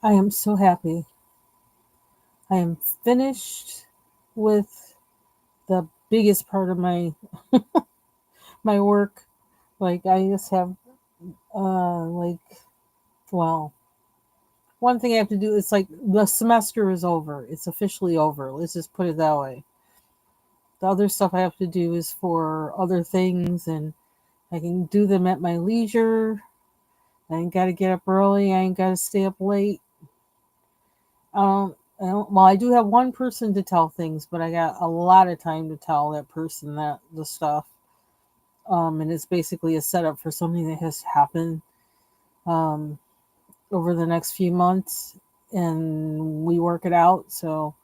I am so happy. I am finished with the biggest part of my work. Like I just have like well, one thing I have to do is like the semester is over. It's officially over. Let's just put it that way. The other stuff I have to do is for other things and I can do them at my leisure. I ain't got to get up early. I ain't got to stay up late. Well, I do have one person to tell things, but I got a lot of time to tell that person that the stuff. And it's basically a setup for something that has happened um, over the next few months, and we work it out. So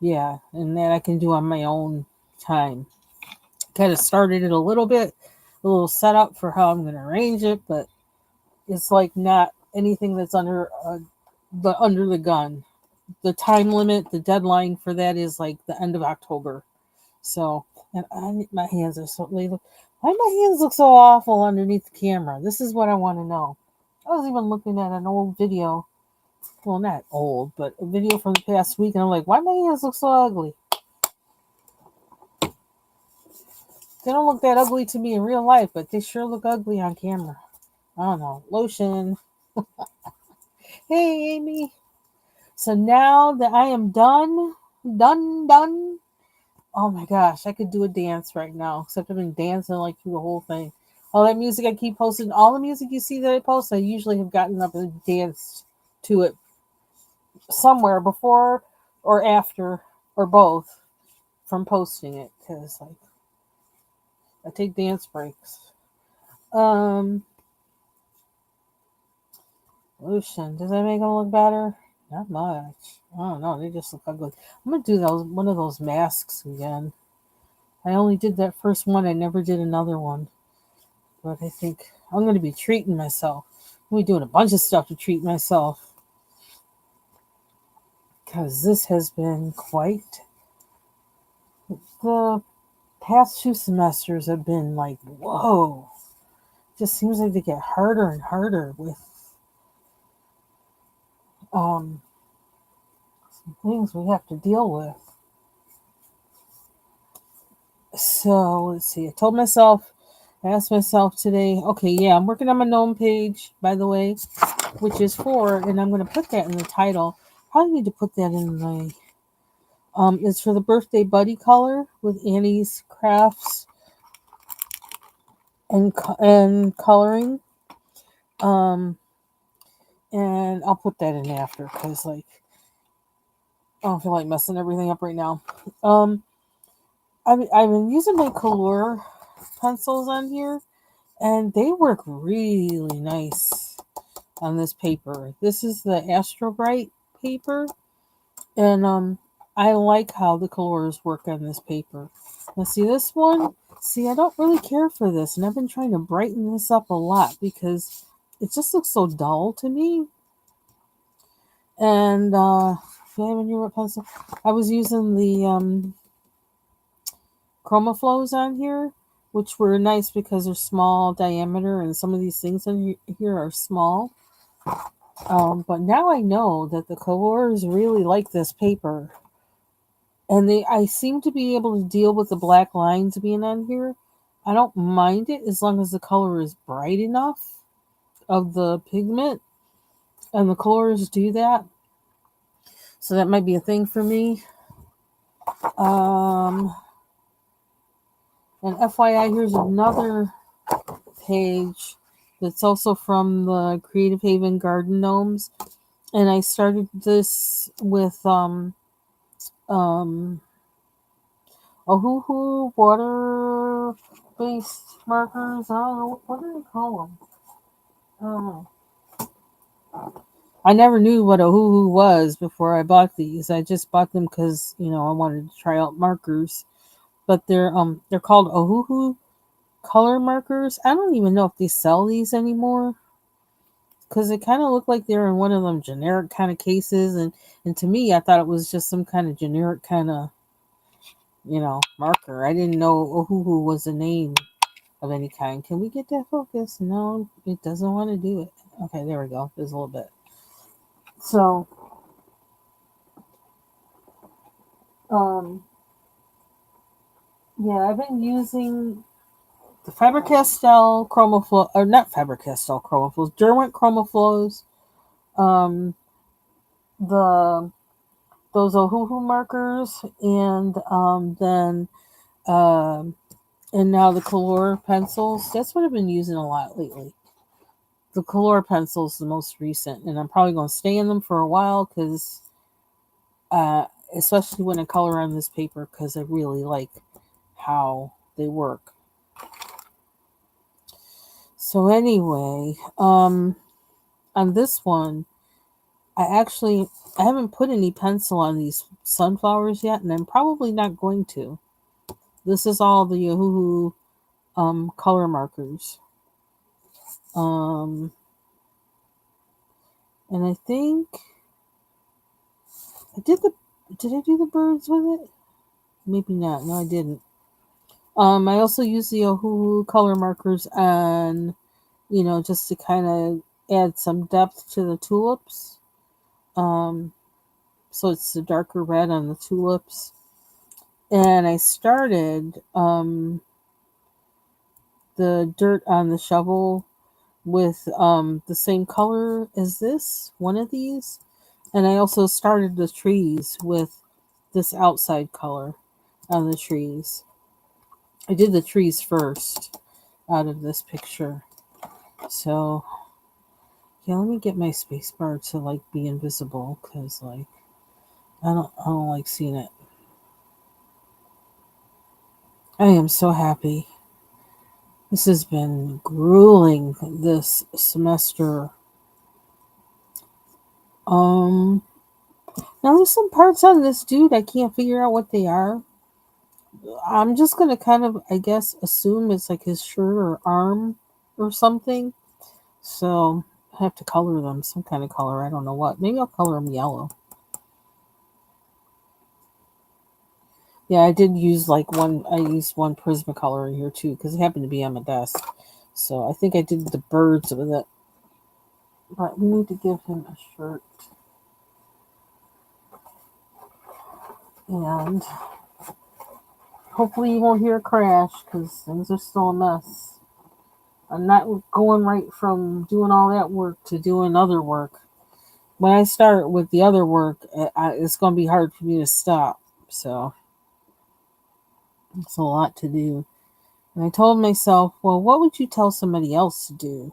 yeah, and that I can do on my own time. Kind of started it a little bit, a little setup for how I'm going to arrange it, but it's like not anything that's under the gun. The time limit, the deadline for that is like the end of October. So, and my hands are so they look. Why my hands look so awful underneath the camera? This is what I want to know. I was even looking at an old video. Well, not old, but a video from the past week, and I'm like, why my hands look so ugly? They don't look that ugly to me in real life, but they sure look ugly on camera. I don't know. Lotion. Hey, Amy. So now that I am done. Oh my gosh, I could do a dance right now. Except I've been dancing like through the whole thing. All that music I keep posting, all the music you see that I post, I usually have gotten up and danced to it somewhere before or after or both from posting it because like I take dance breaks. Um, Lotion, does that make them look better? Not much. I don't know. They just look ugly. I'm gonna do those one of those masks again. I only did that first one. I never did another one. But I think I'm going to be treating myself. I'm going to be doing a bunch of stuff to treat myself because this has been quite. The past two semesters have been like, whoa. Just seems like they get harder and harder with um, some things we have to deal with. So let's see. I asked myself today, okay, yeah, I'm working on my gnome page, by the way, which is for, and I'm going to put that in the title. Probably need to put that in my it's for the birthday buddy color with Annie's crafts and coloring. Um, and I'll put that in after because like I don't feel like messing everything up right now. Um, I've been using my color pencils on here, and they work really nice on this paper. This is the Astro Bright paper, and I like how the colors work on this paper. Now see this one? See, I don't really care for this, and I've been trying to brighten this up a lot because it just looks so dull to me. And if you have a newer pencil, I was using the Chroma Flows on here, which were nice because they're small diameter, and some of these things in here are small. But now I know that the colors really like this paper, and I seem to be able to deal with the black lines being on here. I don't mind it as long as the color is bright enough of the pigment, and the colors do that. So that might be a thing for me. Um, and FYI, here's another page that's also from the Creative Haven Garden Gnomes, and I started this with um Ohuhu water based markers. I don't know what do they call them. Oh. I never knew what Ohuhu was before I bought these. I just bought them because I wanted to try out markers. But they're called Ohuhu color markers. I don't even know if they sell these anymore because they kind of look like they're in one of them generic kind of cases. And to me, I thought it was just some kind of generic kind of marker. I didn't know Ohuhu was a name of any kind. Can we get that focus? No, it doesn't want to do it. Okay, there we go. There's a little bit. So, um, yeah, I've been using the Faber-Castell Chromaflow, or not Faber-Castell Chromaflows, Derwent Chromaflows, um, the those Ohuhu markers, and then um, and now the Color pencils. That's what I've been using a lot lately. The Color pencils, the most recent, and I'm probably going to stay in them for a while because, uh, especially when I color on this paper, because I really like how they work. So anyway, on this one, I haven't put any pencil on these sunflowers yet, and I'm probably not going to. This is all the Yahoo color markers. Um, and I think I did I do the birds with it? Maybe not. No, I didn't. I also use the Yahoo color markers on, just to kind of add some depth to the tulips. Um, so it's the darker red on the tulips. And I started the dirt on the shovel with the same color as this, one of these. And I also started the trees with this outside color on the trees. I did the trees first out of this picture. So, yeah, let me get my space bar to like be invisible cuz like I don't like seeing it. I am so happy. This has been grueling this semester. Um Now there's some parts on this dude I can't figure out what they are. I'm just gonna kind of, I guess, assume it's like his shirt or arm or something. So I have to color them some kind of color. I don't know what. Maybe I'll color them yellow. Yeah, I did use like one. I used one Prismacolor in here too because it happened to be on my desk. So I think I did the birds with it. But we need to give him a shirt, and hopefully you won't hear a crash because things are still a mess. I'm not going right from doing all that work to doing other work. When I start with the other work, it's going to be hard for me to stop. So it's a lot to do. And I told myself, well, what would you tell somebody else to do?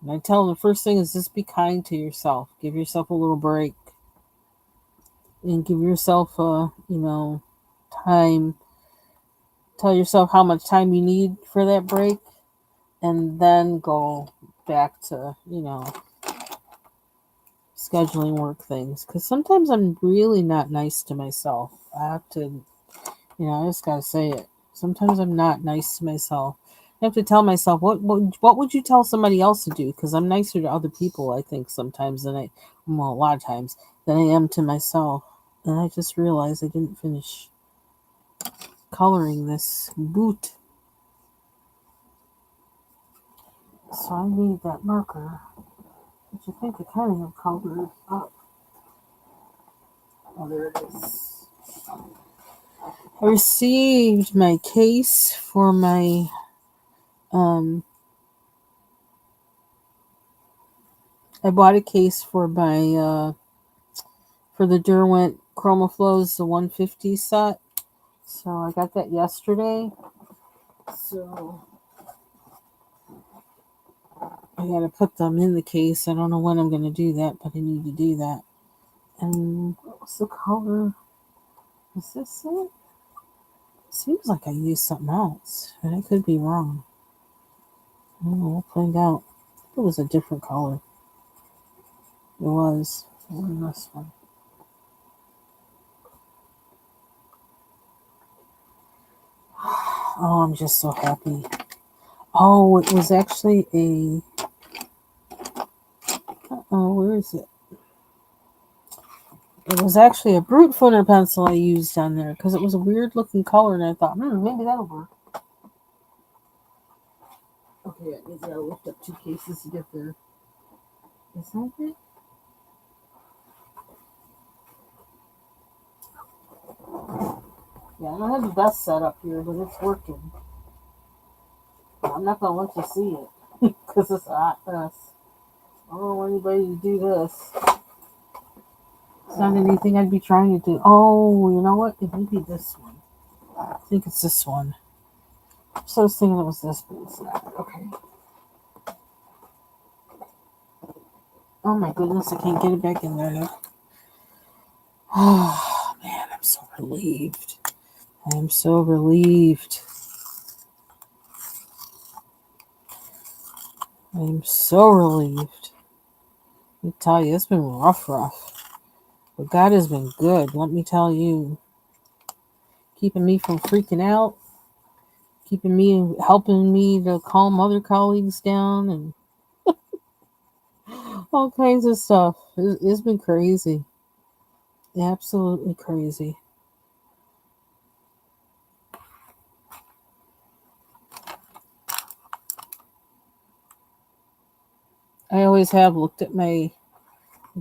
And I tell them the first thing is just be kind to yourself. Give yourself a little break. And give yourself, time. Tell yourself how much time you need for that break. And then go back to, scheduling work things. Because sometimes I'm really not nice to myself. I have to, I just got to say it. Sometimes I'm not nice to myself. I have to tell myself what would you tell somebody else to do? Because I'm nicer to other people, I think, sometimes a lot of times than I am to myself. And I just realized I didn't finish coloring this boot, so I need that marker, which I think I kind of have colored up. Oh, there it is. I received my case for my I bought a case for my for the Derwent Chromaflows, the 150 set. So I got that yesterday. So I gotta put them in the case. I don't know when I'm gonna do that, but I need to do that. And what was the color? Is this it? Seems like I used something else, but I could be wrong. I don't know, we'll find out. It was a different color. It was. In this one. Oh, I'm just so happy. Oh, it was actually a. Oh, where is it? It was actually a brute footer pencil I used on there because it was a weird looking color, and I thought, maybe that'll work. Okay, it means I gotta lift up two cases to get there. Is that it? Yeah, I don't have the best setup here, but it's working. I'm not gonna let you see it because it's a hot mess. I don't want anybody to do this. It's not anything I'd be trying to do. Oh, you know what? It might be this one. I think it's this one. So I was thinking it was this, but it's not. Okay. Oh my goodness, I can't get it back in there now. Oh man, I'm so relieved. I'm so relieved. I'm so relieved. Let me tell you, it's been rough. But God has been good, let me tell you. Keeping me from freaking out, keeping me, helping me to calm other colleagues down, and all kinds of stuff. It's been crazy. Absolutely crazy. I always have looked at my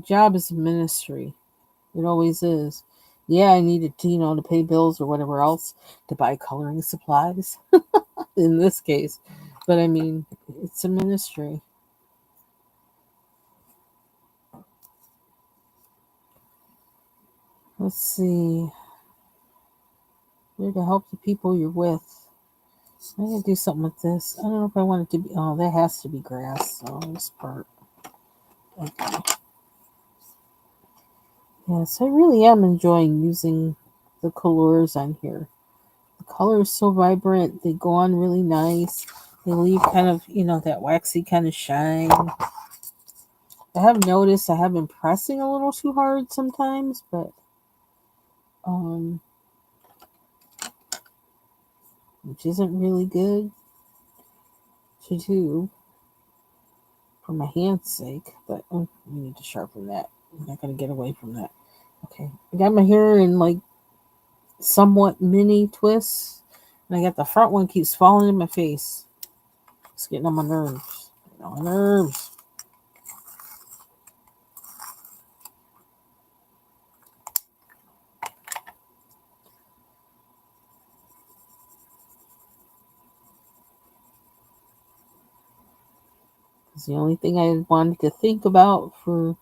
job as a ministry. It always is. Yeah, I needed to, to pay bills or whatever else, to buy coloring supplies in this case. But I mean, it's a ministry. Let's see. You're to help the people you're with. I gotta do something with this. I don't know if I want it to be. Oh, that has to be grass. So this part. Okay. Yes, I really am enjoying using the colors on here. The color is so vibrant. They go on really nice. They leave kind of, that waxy kind of shine. I have noticed I have been pressing a little too hard sometimes, but um, which isn't really good to do for my hand's sake. But we need to sharpen that. I'm not gonna get away from that. Okay, I got my hair in like somewhat mini twists, and I got the front one keeps falling in my face. It's getting on my nerves. Getting on my nerves. It's the only thing I wanted to think about for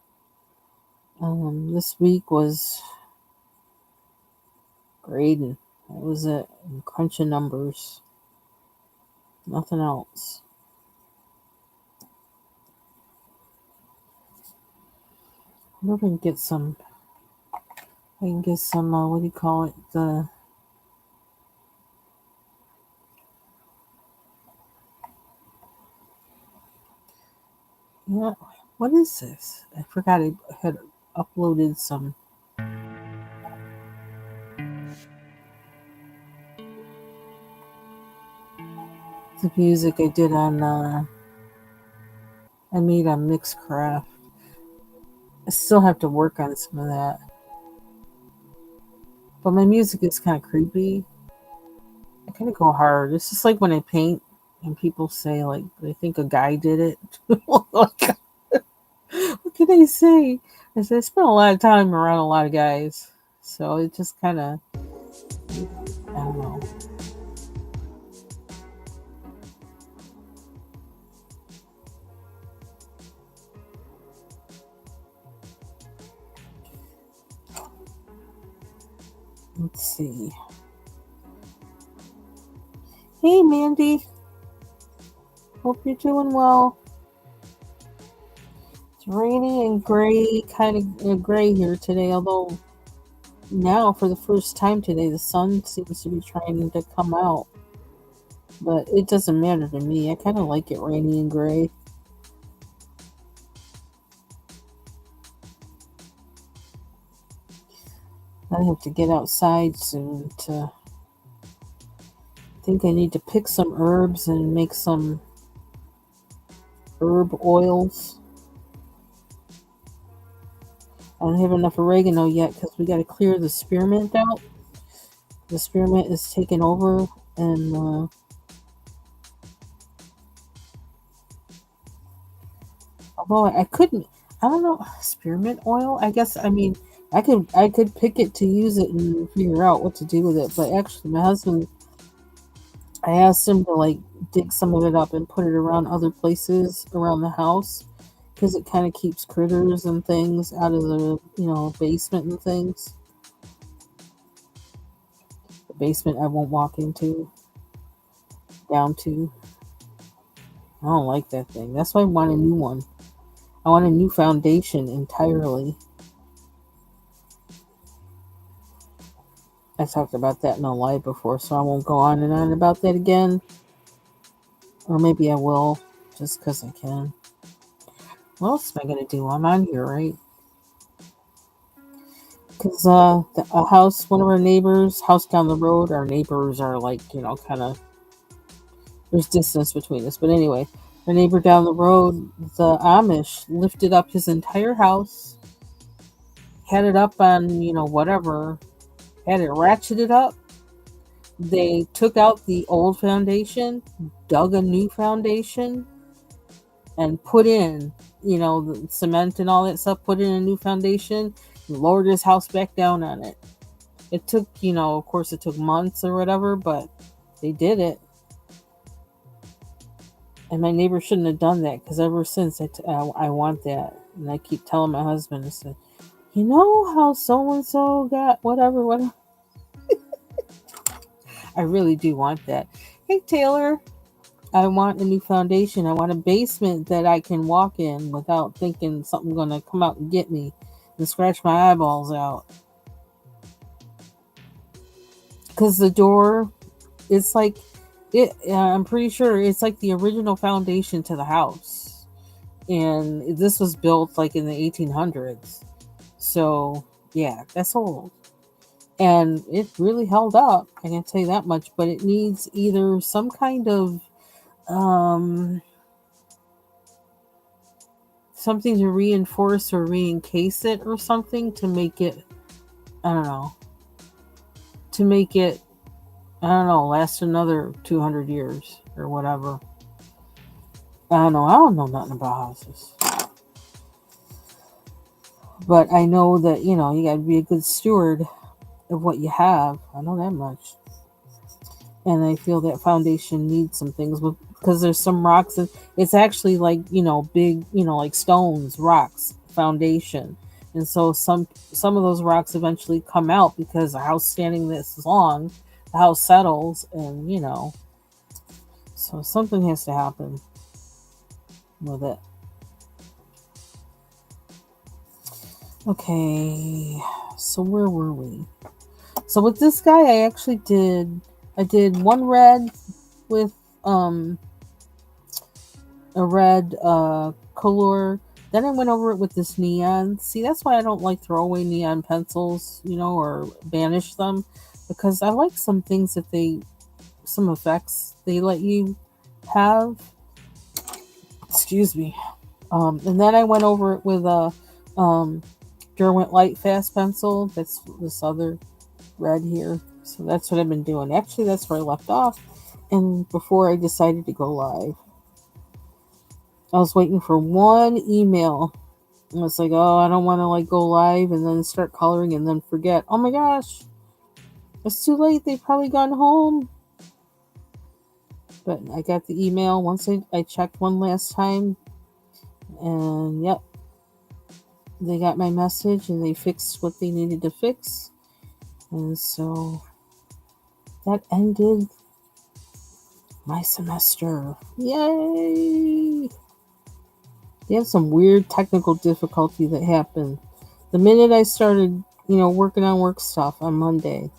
this week was grading. That was it. And crunching numbers. Nothing else. I wonder if I can get some. I can get some. What do you call it? Yeah. What is this? I forgot I had uploaded some. The music I did on. I made on Mixcraft. I still have to work on some of that. But my music is kind of creepy. I kind of go hard. It's just like when I paint and people say, like, I think a guy did it. Like, what can I say? I said, I spent a lot of time around a lot of guys. So it just kind of, I don't know. Let's see. Hey, Mandy. Hope you're doing well. It's rainy and gray, kind of gray here today, although now for the first time today, the sun seems to be trying to come out. But it doesn't matter to me. I kind of like it rainy and gray. I have to get outside soon to. I think I need to pick some herbs and make some herb oils. I don't have enough oregano yet because we got to clear the spearmint out. The spearmint is taken over, and although I couldn't, I don't know, spearmint oil. I guess I mean I could pick it to use it and figure out what to do with it. But actually, my husband, I asked him to like dig some of it up and put it around other places around the house because it kind of keeps critters and things out of the basement and things. The basement I won't walk into down to. I don't like that thing. That's why I want a new one. I want a new foundation entirely. I talked about that in a live before, so I won't go on and on about that again. Or maybe I will, just because I can. What else am I going to do? I'm on here, right? Because a house, one of our neighbors, house down the road, our neighbors are like, kind of, there's distance between us. But anyway, our neighbor down the road, the Amish, lifted up his entire house, had it up on, whatever, had it ratcheted up. They took out the old foundation, dug a new foundation, and put in, the cement and all that stuff, put in a new foundation, lowered his house back down on it. It took, of course, it took months or whatever, but they did it. And my neighbor shouldn't have done that because ever since I want that. And I keep telling my husband, I said, you know how so and so got whatever, whatever. I really do want that. Hey, Taylor, I want a new foundation. I want a basement that I can walk in without thinking something gonna come out and get me and scratch my eyeballs out. Because the door, it's like it. I'm pretty sure it's like the original foundation to the house, and this was built like in the 1800s. So yeah, that's old, and it really held up. I can tell you that much. But it needs either some kind of um something to reinforce or re-encase it or something to make it, I don't know, to make it, I don't know, last another 200 years or whatever. I don't know nothing about houses, but I know that you got to be a good steward of what you have. I know that much. And I feel that foundation needs some things because there's some rocks and it's actually like big, like stones, rocks, foundation. And so some of those rocks eventually come out because a house standing this long, the house settles, and so something has to happen with it. Okay, so where were we? So with this guy, I did one red with a red color. Then I went over it with this neon. See, that's why I don't like throwaway neon pencils, or banish them, because I like some things that some effects they let you have. Excuse me. And then I went over it with a Derwent Light Fast pencil. That's this other red here. So that's what I've been doing. Actually, that's where I left off. And before I decided to go live, I was waiting for one email. And it's like, oh, I don't want to like go live and then start coloring and then forget. Oh my gosh, it's too late. They've probably gone home. But I got the email once I checked one last time. And yep, they got my message and they fixed what they needed to fix. And so that ended my semester. Yay! They had some weird technical difficulty that happened. The minute I started, working on work stuff on Monday,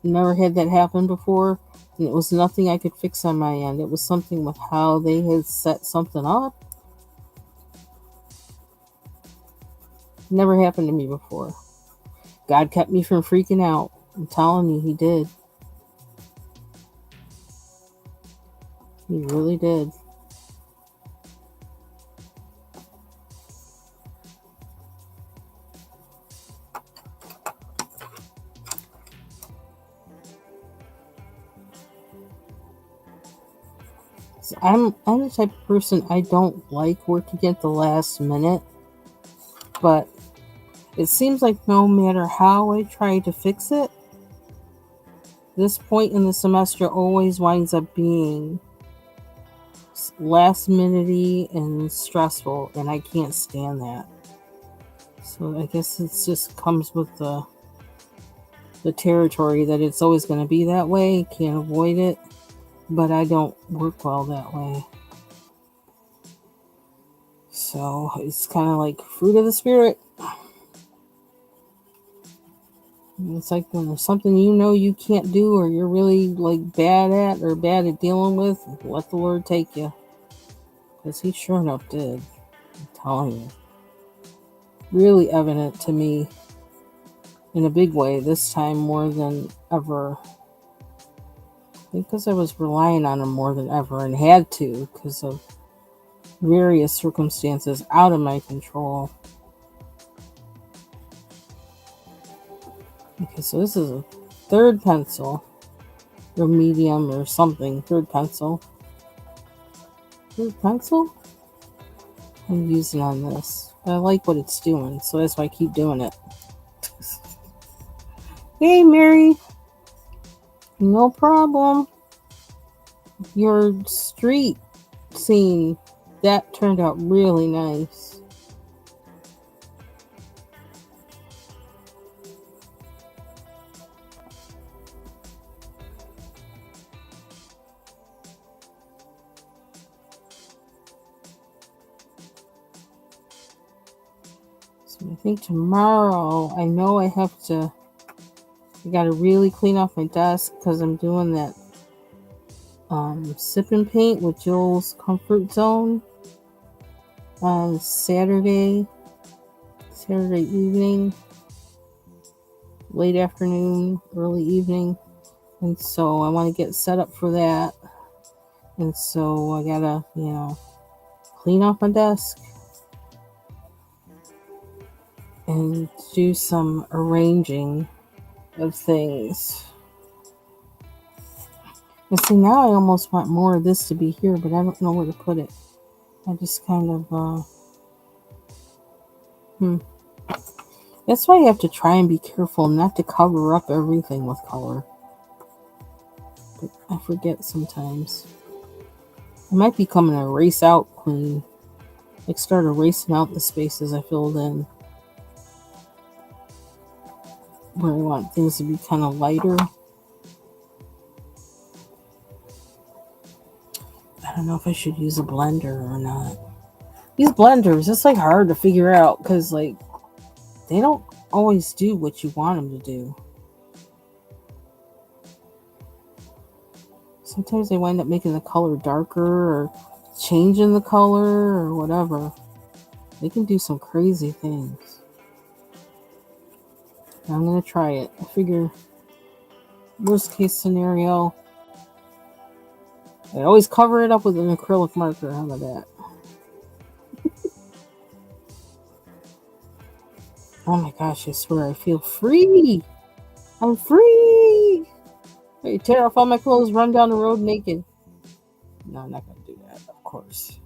never had that happen before, and it was nothing I could fix on my end. It was something with how they had set something up. Never happened to me before. God kept me from freaking out. I'm telling you, He did. He really did. So I'm the type of person, I don't like working at the last minute. But it seems like no matter how I try to fix it, this point in the semester always winds up being last minute and stressful, and I can't stand that. So I guess it just comes with the territory that it's always going to be that way. Can't avoid it, but I don't work well that way. So it's kind of like fruit of the spirit. It's like when there's something you know you can't do or you're really like bad at or bad at dealing with, let the Lord take you. Because he sure enough did. I'm telling you. Really evident to me in a big way this time more than ever. I think because I was relying on him more than ever and had to because of various circumstances out of my control. Okay, so this is a third pencil. Or medium or something. Third pencil. Third pencil? I'm using on this. I like what it's doing, so that's why I keep doing it. Hey, Mary. No problem. Your street scene, that turned out really nice. So I think tomorrow, I know I gotta really clean off my desk because I'm doing that sip and paint with Joel's Comfort Zone on Saturday evening, late afternoon, early evening. And so I want to get set up for that. And so I gotta, clean off my desk and do some arranging of things. And see, now I almost want more of this to be here, but I don't know where to put it. I just kind of, That's why you have to try and be careful not to cover up everything with color. But I forget sometimes. I might become an erase out queen. Like start erasing out the spaces I filled in. Where I want things to be kind of lighter. I don't know if I should use a blender or not. These blenders, it's like hard to figure out because like they don't always do what you want them to do. Sometimes they wind up making the color darker or changing the color or whatever. They can do some crazy things. I'm going to try it. I figure worst case scenario, I always cover it up with an acrylic marker. How about that? Oh my gosh, I swear I feel free. I'm free. I tear off all my clothes, run down the road naked. No, I'm not going to do that, of course.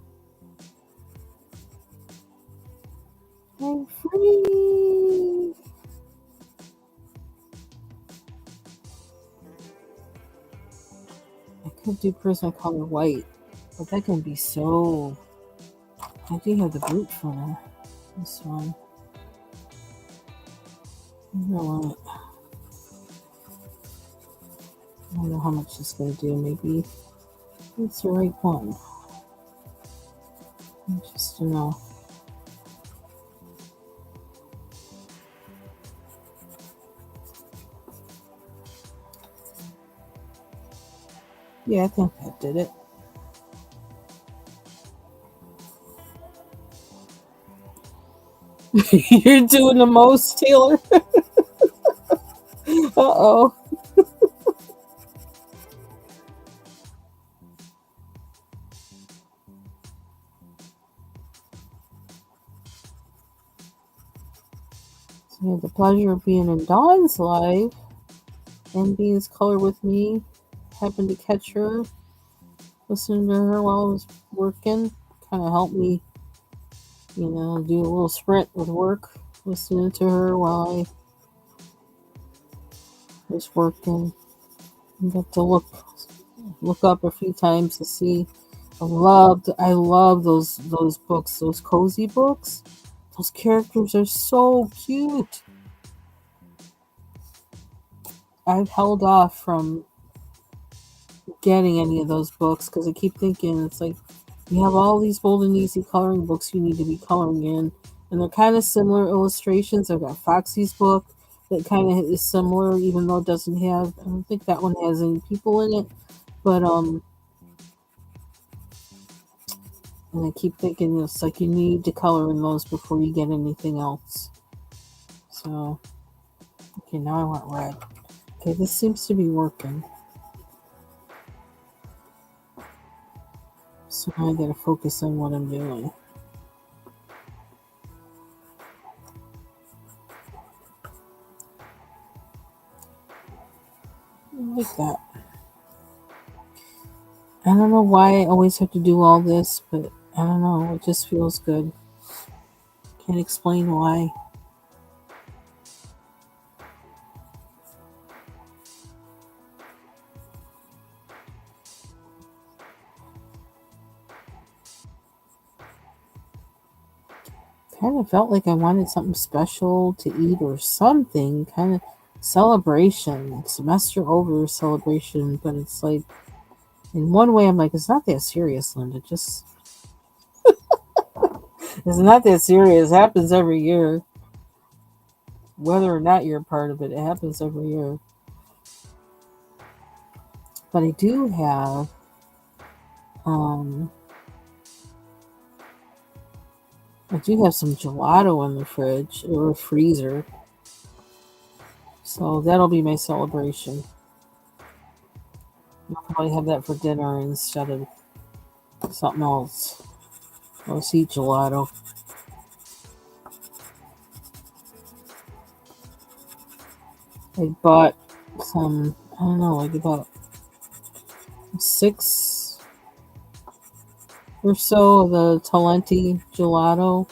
I'm free. I could do Prismacolor white, but that can be so... I do have the brute for this one. I don't know how much it's going to do. Maybe it's the right one. Just to know. Yeah, I think that did it. You're doing the most, Taylor. Uh-oh. So I had the pleasure of being in Dawn's live and Bean's color with me. Happened to catch her, listening to her while I was working. Kind of helped me Do a little sprint with work, listening to her while I was working. I got to look up a few times to see. I love those books, those cozy books. Those characters are so cute. I've held off from getting any of those books because I keep thinking it's like you have all these bold and easy coloring books you need to be coloring in, and they're kind of similar illustrations. I've got Foxy's book that kind of is similar, even though it doesn't have. I don't think that one has any people in it, but and I keep thinking it's like you need to color in those before you get anything else. So okay, now I want red. Okay, this seems to be working. So now I gotta focus on what I'm doing. Like that. I don't know why I always have to do all this, but I don't know. It just feels good. Can't explain why. Kind of felt like I wanted something special to eat or something. Kind of celebration, semester over celebration. But it's like, in one way, I'm like, it's not that serious, Linda. Just, it's not that serious. It happens every year. Whether or not you're a part of it, it happens every year. But um, I do have some gelato in the fridge or freezer. So that'll be my celebration. I'll probably have that for dinner instead of something else. Let's eat gelato. I bought some, I don't know, like about 6 or so of the Talenti gelato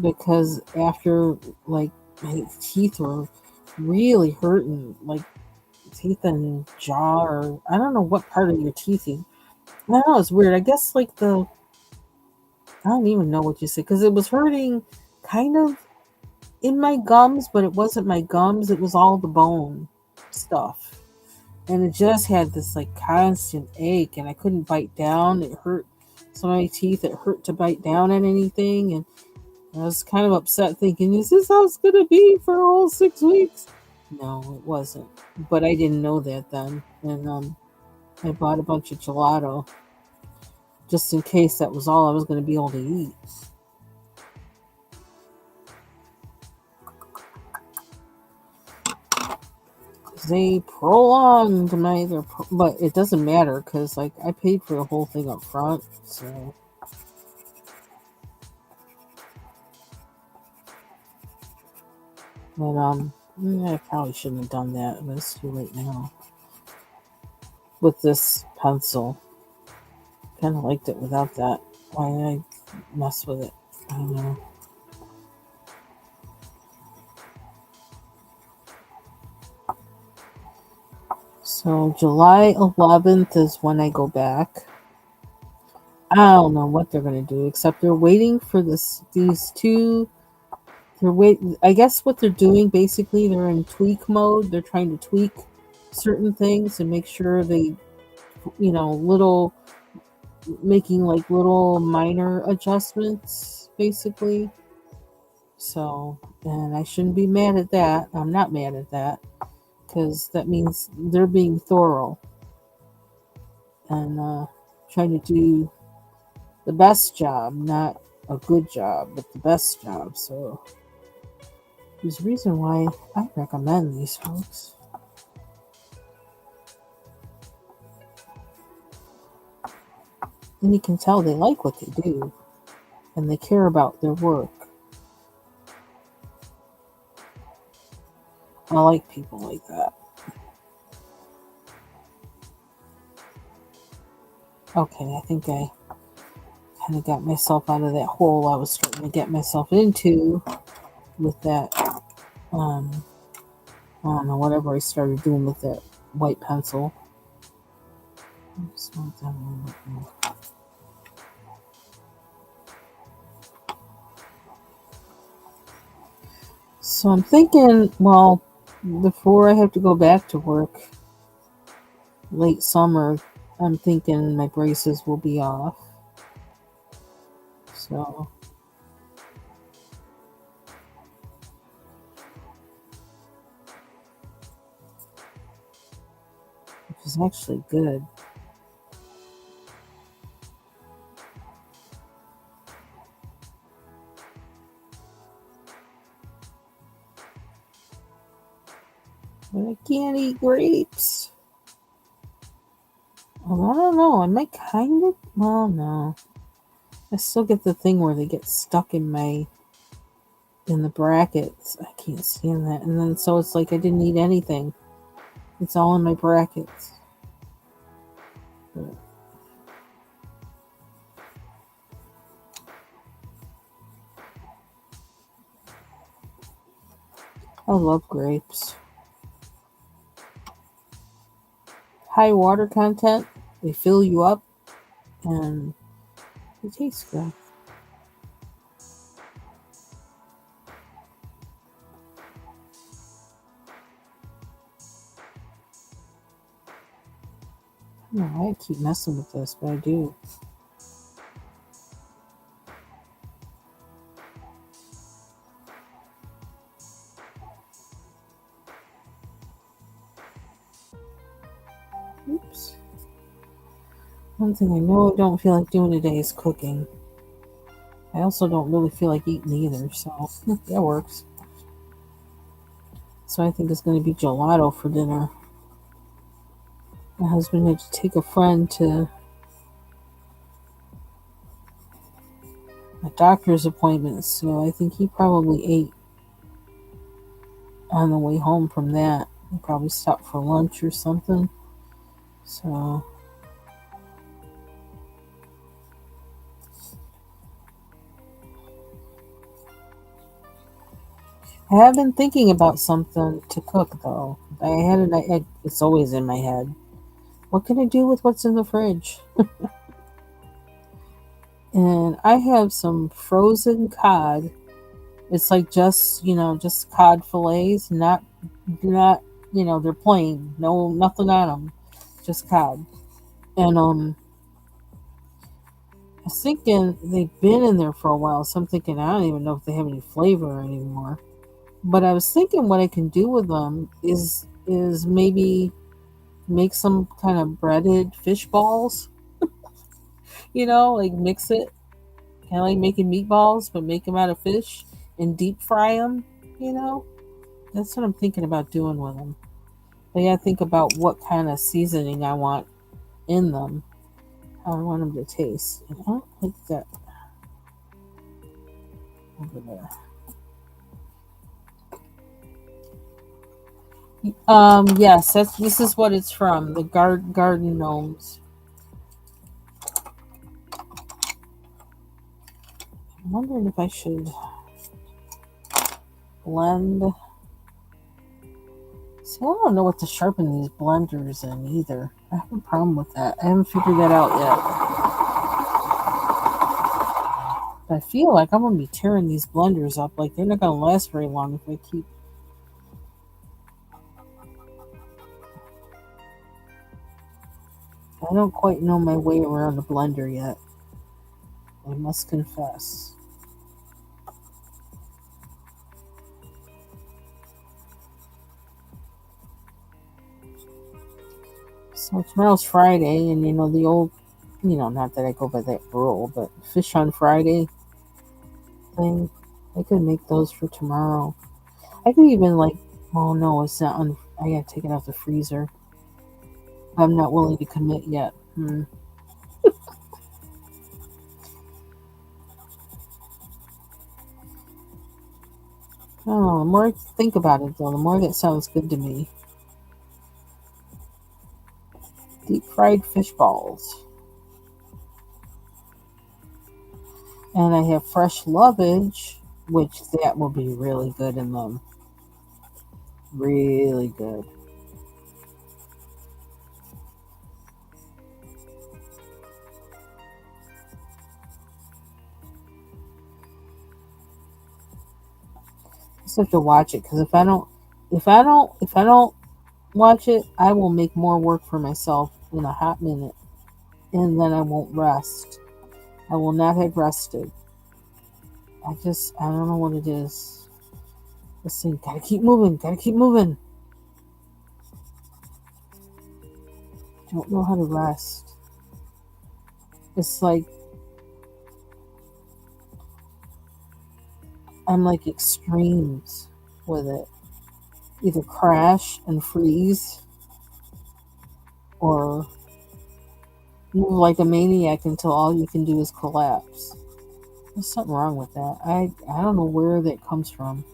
because after, like, my teeth were really hurting, like teeth and jaw, or I don't know what part of your teeth. I don't know, it's weird. I guess, like, I don't even know what you said because it was hurting kind of in my gums, but it wasn't my gums, it was all the bone stuff. And it just had this like constant ache, and I couldn't bite down. It hurt some of my teeth, it hurt to bite down at anything. And I was kind of upset thinking, is this how it's gonna be for a whole 6 weeks? No, it wasn't. But I didn't know that then. And I bought a bunch of gelato just in case that was all I was gonna be able to eat. They prolonged but it doesn't matter because like I paid for the whole thing up front, so. But I probably shouldn't have done that, but it's too late now. With this pencil, kind of liked it without that. Why did I mess with it? I don't know. So July 11th is when I go back. I don't know what they're gonna do, except they're waiting for these two. They're wait. I guess what they're doing basically, they're in tweak mode. They're trying to tweak certain things and make sure they, little, making like little minor adjustments, basically. So, and I shouldn't be mad at that. I'm not mad at that because that means they're being thorough and trying to do the best job, not a good job, but the best job. So there's a reason why I recommend these folks. And you can tell they like what they do and they care about their work. I like people like that. Okay, I think I kind of got myself out of that hole I was starting to get myself into with that, um, I don't know, whatever I started doing with that white pencil. So I'm thinking, well, before I have to go back to work late summer, I'm thinking my braces will be off. So, which is actually good. But I can't eat grapes. Well, I don't know. I might kind of. Well, no. I still get the thing where they get stuck in the brackets. I can't stand that. And then so it's like I didn't eat anything. It's all in my brackets. But I love grapes. High water content. They fill you up, and it tastes good. I don't know why I keep messing with this, but I do. Oops. One thing I know I don't feel like doing today is cooking. I also don't really feel like eating either, so that works. So I think it's going to be gelato for dinner. My husband had to take a friend to a doctor's appointment, so I think he probably ate on the way home from that. He probably stopped for lunch or something. So I have been thinking about something to cook though. It's always in my head. What can I do with what's in the fridge? And I have some frozen cod. It's like just cod fillets, not they're plain, no nothing on them, just cod. And I was thinking they've been in there for a while, so I'm thinking I don't even know if they have any flavor anymore. But I was thinking what I can do with them is maybe make some kind of breaded fish balls. Like mix it, kind of like making meatballs, but make them out of fish and deep fry them. You know, that's what I'm thinking about doing with them. I gotta think about what kind of seasoning I want in them. How I want them to taste. And I don't like that over there. Yes, this is what it's from. The garden gnomes. I'm wondering if I should blend. See, I don't know what to sharpen these blenders in either. I have a problem with that. I haven't figured that out yet. But I feel like I'm gonna be tearing these blenders up. Like they're not gonna last very long if I keep. I don't quite know my way around a blender yet. I must confess. So tomorrow's Friday, and the old, not that I go by that rule, but fish on Friday thing. I could make those for tomorrow. I could even well, no, it's not. I gotta take it out the freezer. I'm not willing to commit yet. Oh, the more I think about it, though, the more that sounds good to me. Deep fried fish balls. And I have fresh lovage, which that will be really good in them. Really good. Just have to watch it because if I don't watch it, I will make more work for myself in a hot minute, and then I won't rest. I will not have rested. I don't know what it is. Listen, gotta keep moving, gotta keep moving. Don't know how to rest. It's like I'm like extremes with it. Either crash and freeze or move like a maniac until all you can do is collapse. There's something wrong with that. I don't know where that comes from,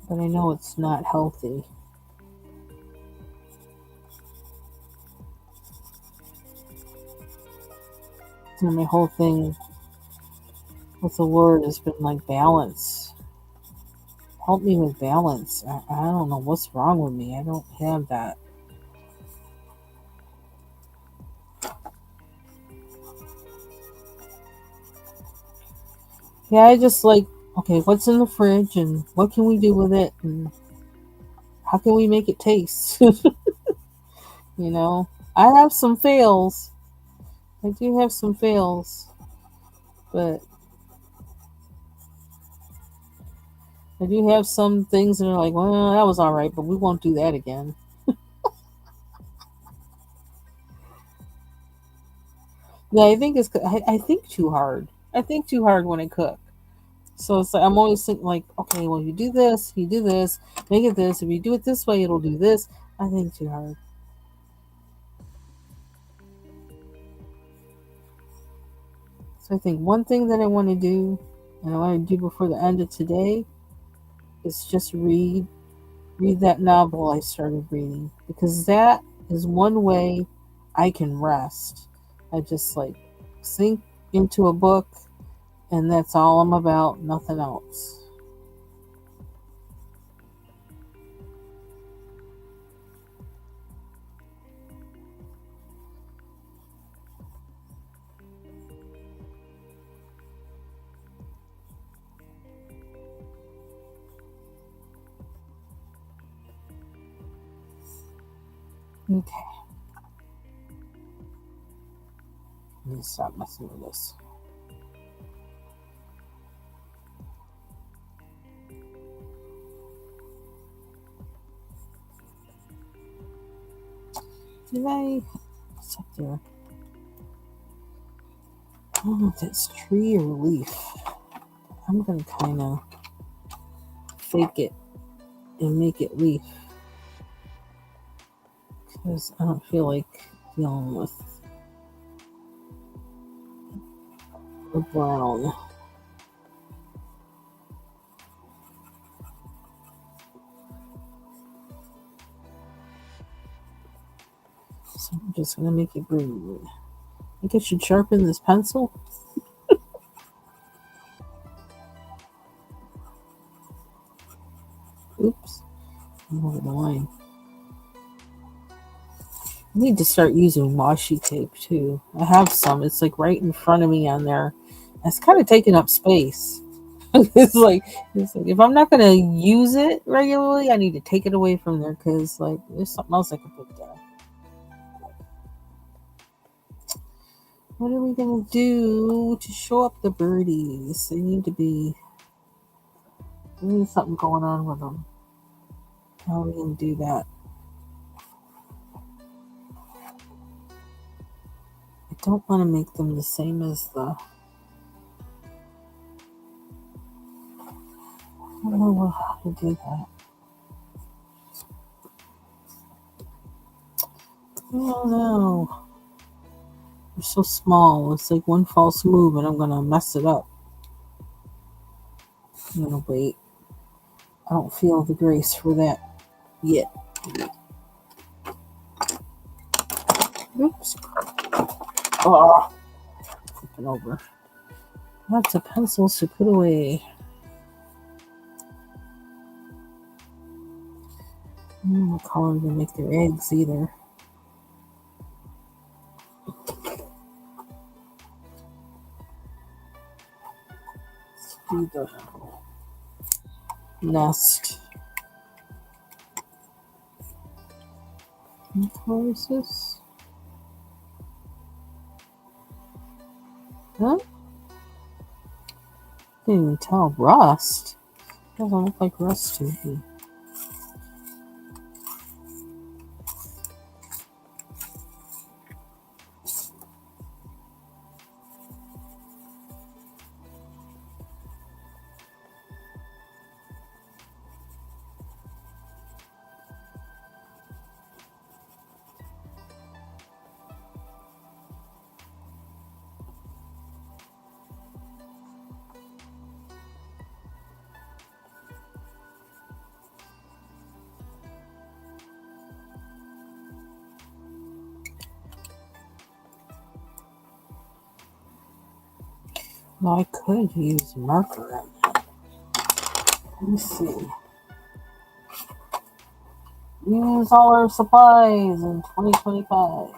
but I know it's not healthy. So my whole thing with the Lord has been like balance. Help me with balance. I don't know what's wrong with me. I don't have that. Yeah, I just like, okay, what's in the fridge and what can we do with it and how can we make it taste? You know, I have some fails. I do have some fails, but I do have some things that are like, well, that was all right, but we won't do that again. Yeah, I think I think too hard. I think too hard when I cook. So it's like I'm always thinking like, okay, well, you do this, make it this. If you do it this way, it'll do this. I think too hard. So I think one thing that I want to do, and I want to do before the end of today, is just read that novel I started reading because that is one way I can rest. I just like sink into a book, and that's all I'm about, nothing else. Okay, let me stop messing with this. Did I? What's up there? I don't know if that's tree or leaf. I'm gonna kind of fake it and make it leaf because I don't feel like dealing with the brown. So I'm just gonna make it green. I think I should sharpen this pencil. Oops, I'm over the line. I need to start using washi tape too. I have some. It's like right in front of me on there. It's kind of taking up space. It's like if I'm not gonna use it regularly, I need to take it away from there because like there's something else I can put there. What are we gonna do to show up the birdies? They need to be. There need something going on with them. How are we gonna do that? I don't want to make them the same as the. I don't know how to do that. Oh no. They're so small. It's like one false move and I'm gonna mess it up. I'm gonna wait. I don't feel the grace for that yet. Oops. Oh, flipping over. Lots of pencils to put away. I don't know what color to make their eggs either. Let's do the nest. What color is this? Huh? Can't even tell. Rust. Doesn't look like rust to me. Well, I could use marker. Let me see. Use all our supplies in 2025.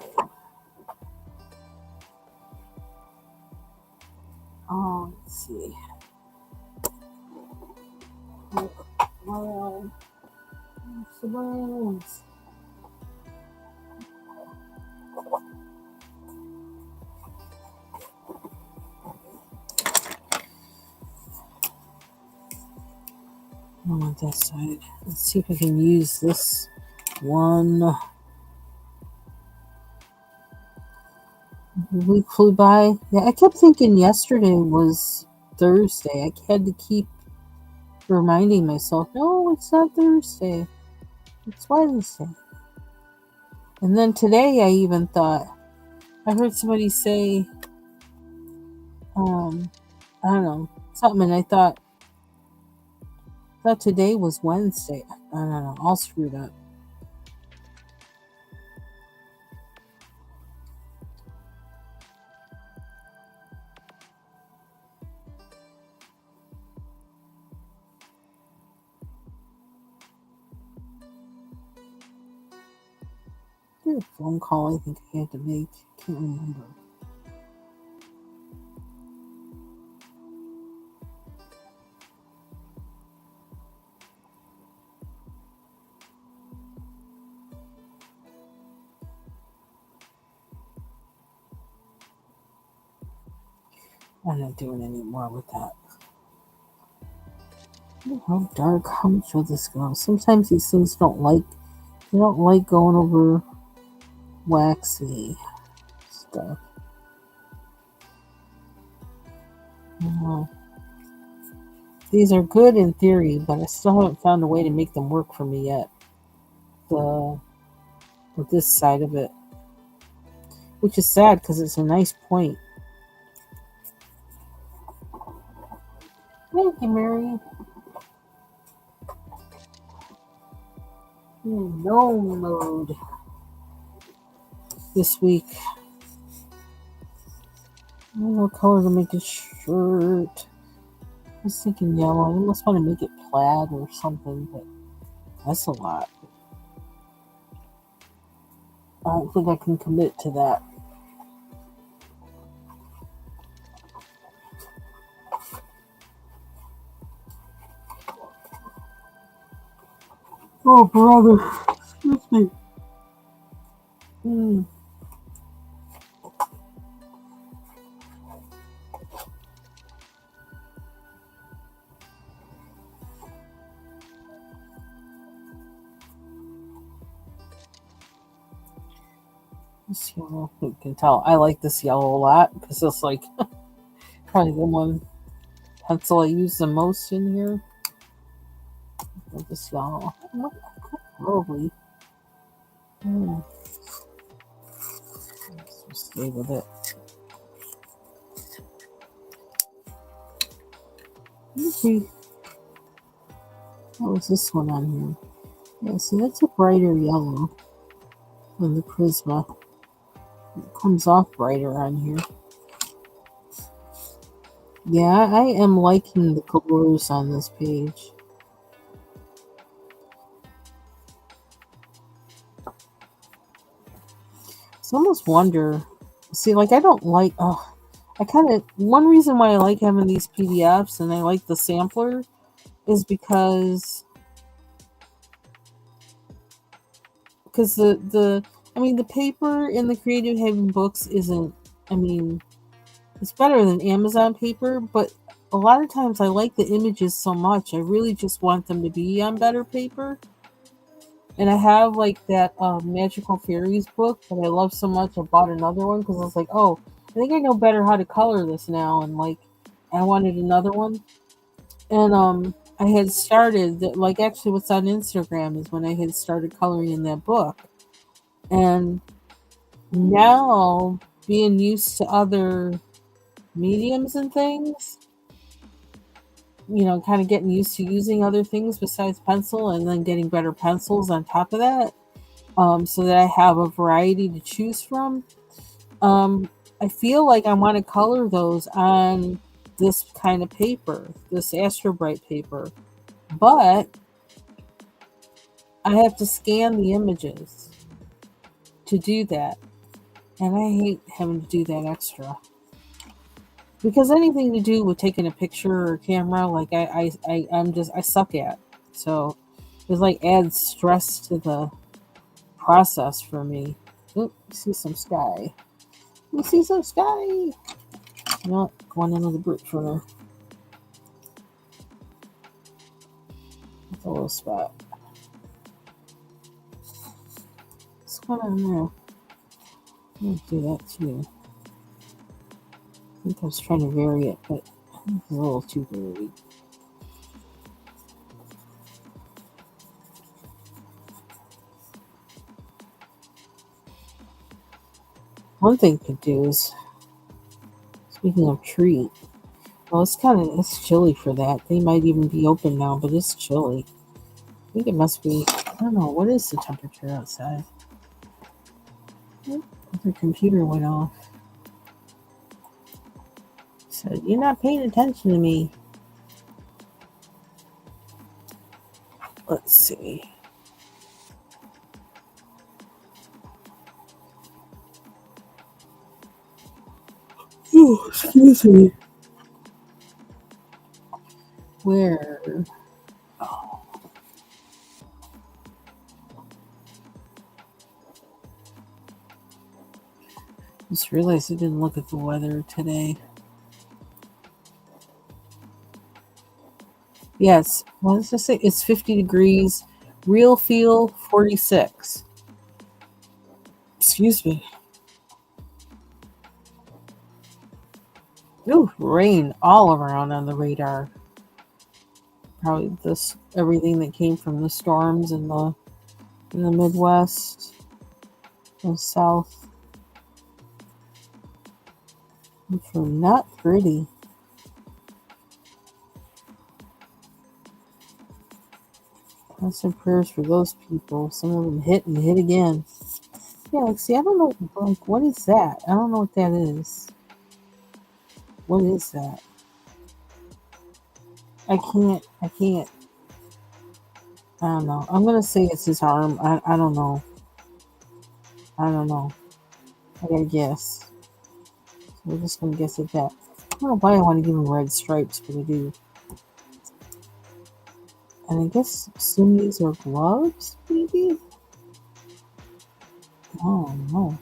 Let's see. Supplies. I want that side. Let's see if I can use this one. The week flew by. Yeah, I kept thinking yesterday was Thursday. I had to keep reminding myself, no, it's not Thursday. It's Wednesday. And then today I even thought, I heard somebody say, I don't know, something, and I thought today was Wednesday. I don't know, all screwed up. A phone call I think I had to make. Can't remember. I'm not doing any more with that. How dark? How much will this go? Sometimes these things don't like going over waxy stuff. These are good in theory, but I still haven't found a way to make them work for me yet. With this side of it, which is sad because it's a nice point. Thank you, Mary. Gnome mode this week. I don't know what color to make a shirt. I was thinking yellow. I almost want to make it plaid or something, but that's a lot. I don't think I can commit to that. Oh, brother. Excuse me. This yellow, you can tell I like this yellow a lot because it's like probably the one pencil I use the most in here. This yellow, probably. So stay with it. Okay. What was this one on here? Yeah, see, that's a brighter yellow than the Prisma. It comes off brighter on here. Yeah, I am liking the colors on this page. So I almost wonder. See, like I don't like. Oh, I kind of one reason why I like having these PDFs and I like the sampler is because the I mean the paper in the Creative Haven books isn't. I mean, it's better than Amazon paper, but a lot of times I like the images so much. I really just want them to be on better paper. And I have like that Magical Fairies book that I love so much. I bought another one because I was like, oh, I think I know better how to color this now. And like, I wanted another one. And I had started, like, actually, what's on Instagram is when I had started coloring in that book. And now, being used to other mediums and things, kind of getting used to using other things besides pencil and then getting better pencils on top of that, so that I have a variety to choose from. I feel like I want to color those on this kind of paper, this Astro Bright paper, but I have to scan the images to do that, and I hate having to do that extra. Because anything to do with taking a picture or camera, like I suck at. So it like adds stress to the process for me. Oh, see some sky. We see some sky. You know what? Going into the brick for there. That's a little spot. What's going on there? I'm gonna do that too. I think I was trying to vary it, but it's a little too varied. One thing to do is, speaking of treat, well, it's chilly for that. They might even be open now, but it's chilly. I think it must be. I don't know. What is the temperature outside? The computer went off. Said, "You're not paying attention to me." Let's see. Oh, excuse me. Where? Oh, just realized I didn't look at the weather today. Yes, what does it say? It's 50 degrees. Real feel 46. Excuse me. Ooh, rain all around on the radar. Probably this everything that came from the storms in the Midwest and South. From not pretty. Thoughts and prayers for those people. Some of them hit and hit again. Yeah, like, see, I don't know, like, what is that? I don't know what that is. What is that? I can't. I don't know. I'm gonna say it's his arm. I don't know. I don't know. I gotta guess. So we're just gonna guess at that. I don't know why I want to give him red stripes, but I do. And I guess some of these are gloves, maybe? Oh no.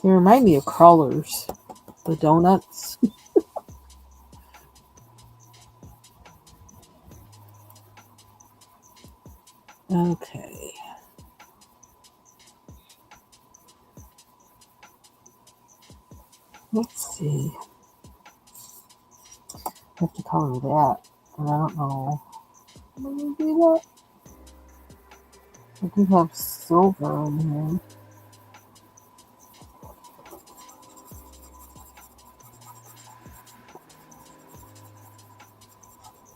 They remind me of crawlers. The donuts. Okay. Let's see. I have to color that. And I don't know. I'm gonna do that. I do have silver in here.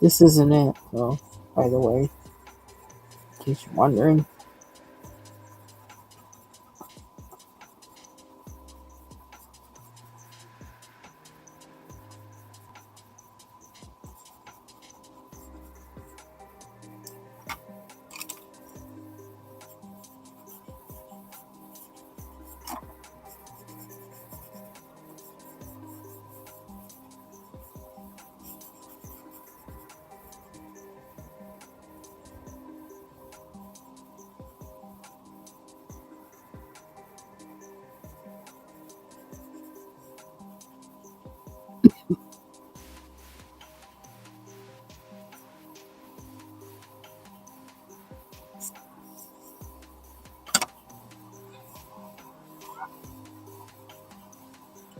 This isn't it, though, by the way. In case you're wondering.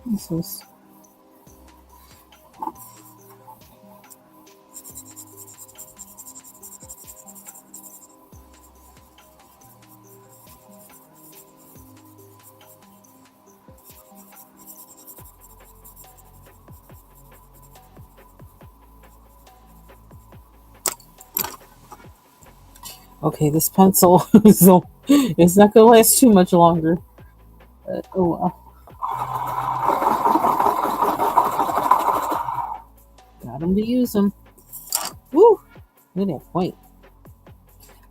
This is okay. This pencil it's not gonna last too much longer. Oh well. Got him to use them. Woo! Look at that point.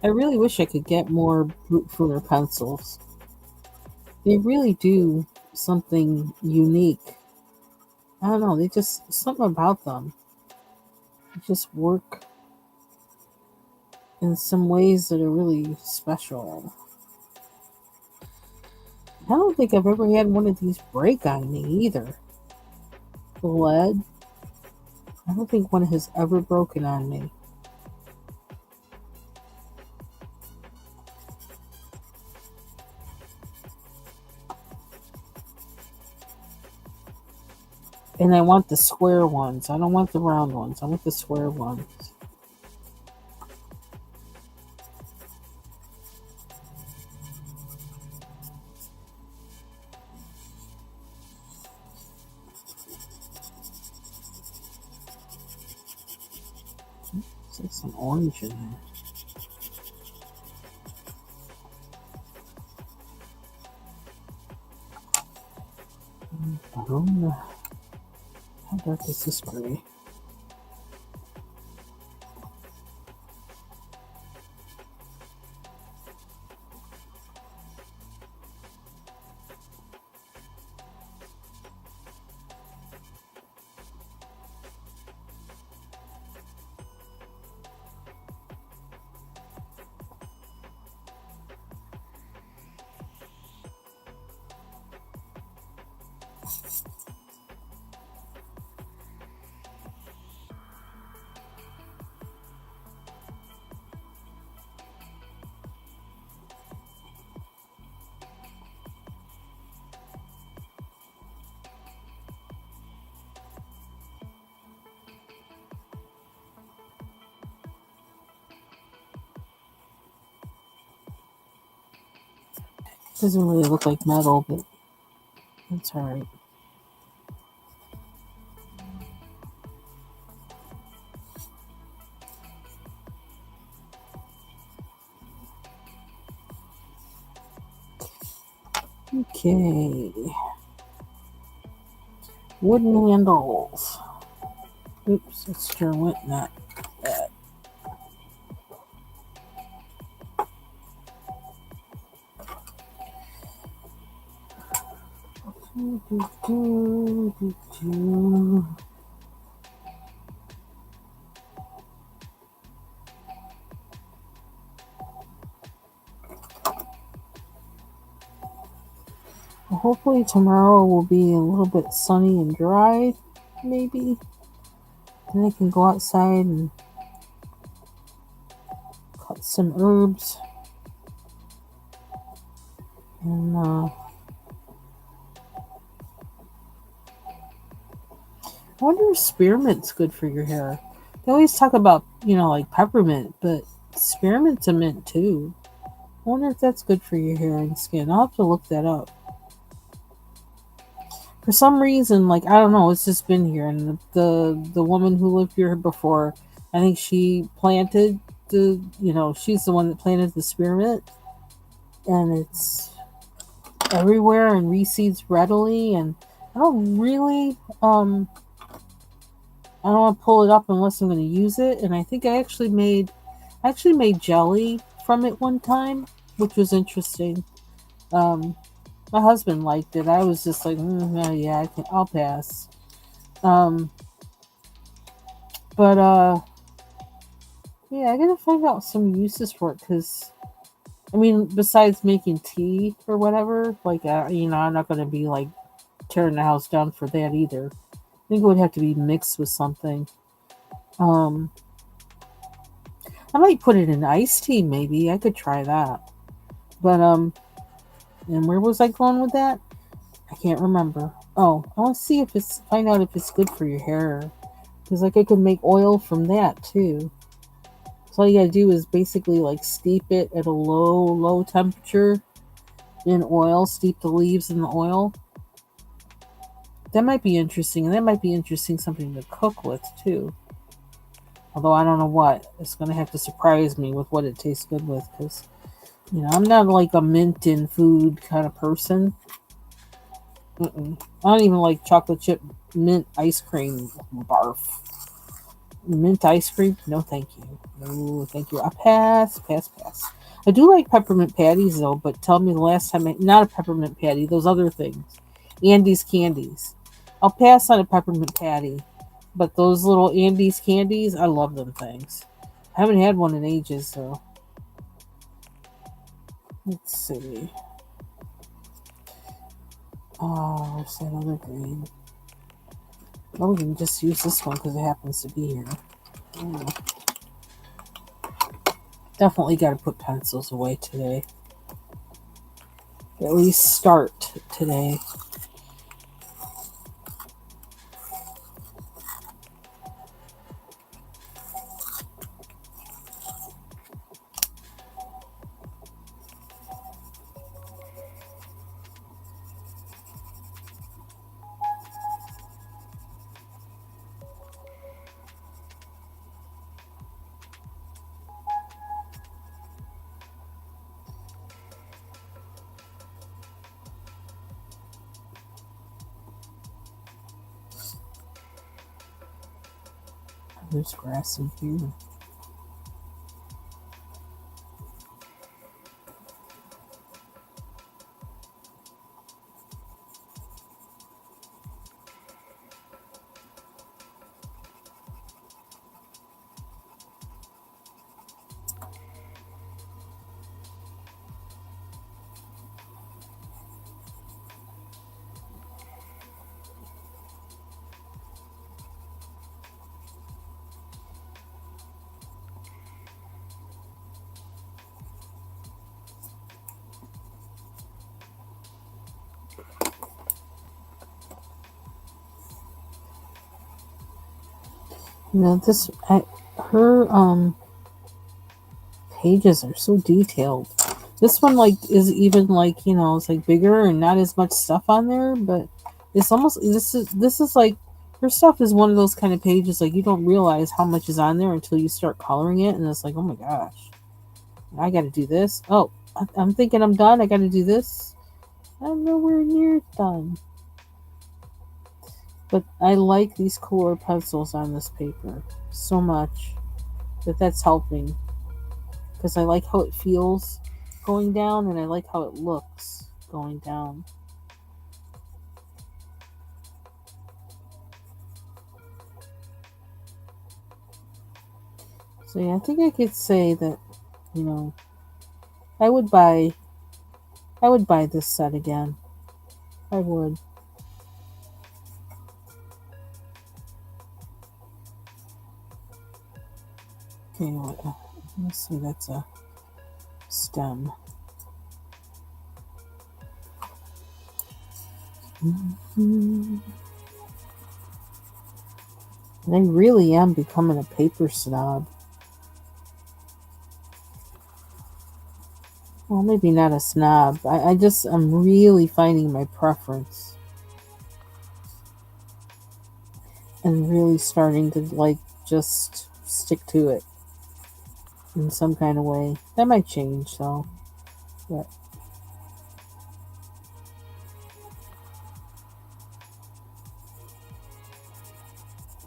I really wish I could get more brute force pencils. They really do something unique. I don't know. They just something about them. They just work in some ways that are really special. I don't think I've ever had one of these break on me either. The lead. I don't think one has ever broken on me. And I want the square ones. I don't want the round ones. I want the square ones. There's like some orange in there. How dark is this gray? Doesn't really look like metal, but that's alright. Okay. Wooden handles. Oops, it sure went not that. Hopefully tomorrow will be a little bit sunny and dry, maybe. Then I can go outside and cut some herbs. And I wonder if spearmint's good for your hair. They always talk about, like peppermint, but spearmint's a mint too. I wonder if that's good for your hair and skin. I'll have to look that up. For some reason, like I don't know, it's just been here. And the woman who lived here before, I think she planted she's the one that planted the spearmint, and it's everywhere and reseeds readily. And I don't really, I don't want to pull it up unless I'm going to use it. And I think I actually made jelly from it one time, which was interesting. Um, my husband liked it. I was just like, yeah, I'll pass. Um, but yeah, I gotta find out some uses for it because I mean, besides making tea or whatever, like I'm not gonna be like tearing the house down for that either. I think it would have to be mixed with something. Um, I might put it in iced tea. Maybe I could try that. But and where was I going with that? I can't remember. Oh, I want to see if it's find out if it's good for your hair. Because like I could make oil from that too. So all you gotta do is basically like steep it at a low temperature in oil. Steep the leaves in the oil. That might be interesting, and that might be interesting something to cook with too. Although I don't know what it's gonna have to surprise me with what it tastes good with, because I'm not like a mint in food kind of person. I don't even like chocolate chip mint ice cream. Barf. Mint ice cream? No, thank you. No, thank you. I pass. I do like peppermint patties though, but tell me the last time not a peppermint patty, those other things. Andes candies. I'll pass on a peppermint patty, but those little Andes candies, I love them things. I haven't had one in ages, so let's see. Oh, where's that other green? Oh, we can just use this one because it happens to be here. Oh, definitely got to put pencils away today. At least start today. There's grass in here. Her pages are so detailed. This one like is even like it's like bigger and not as much stuff on there, but it's almost this is like her stuff is one of those kind of pages like you don't realize how much is on there until you start coloring it, and it's like, oh my gosh, I got to do this. Oh, I'm thinking I'm done. I got to do this. I'm nowhere near done. But I like these cooler pencils on this paper so much that's helping because I like how it feels going down and I like how it looks going down. So yeah, I think I could say that, you know, I would buy I would buy this set again. I would. Okay, let's see, that's a stem. Mm-hmm. And I really am becoming a paper snob. Well, maybe not a snob. I'm really finding my preference and really starting to like just stick to it. in some kind of way. That might change though. But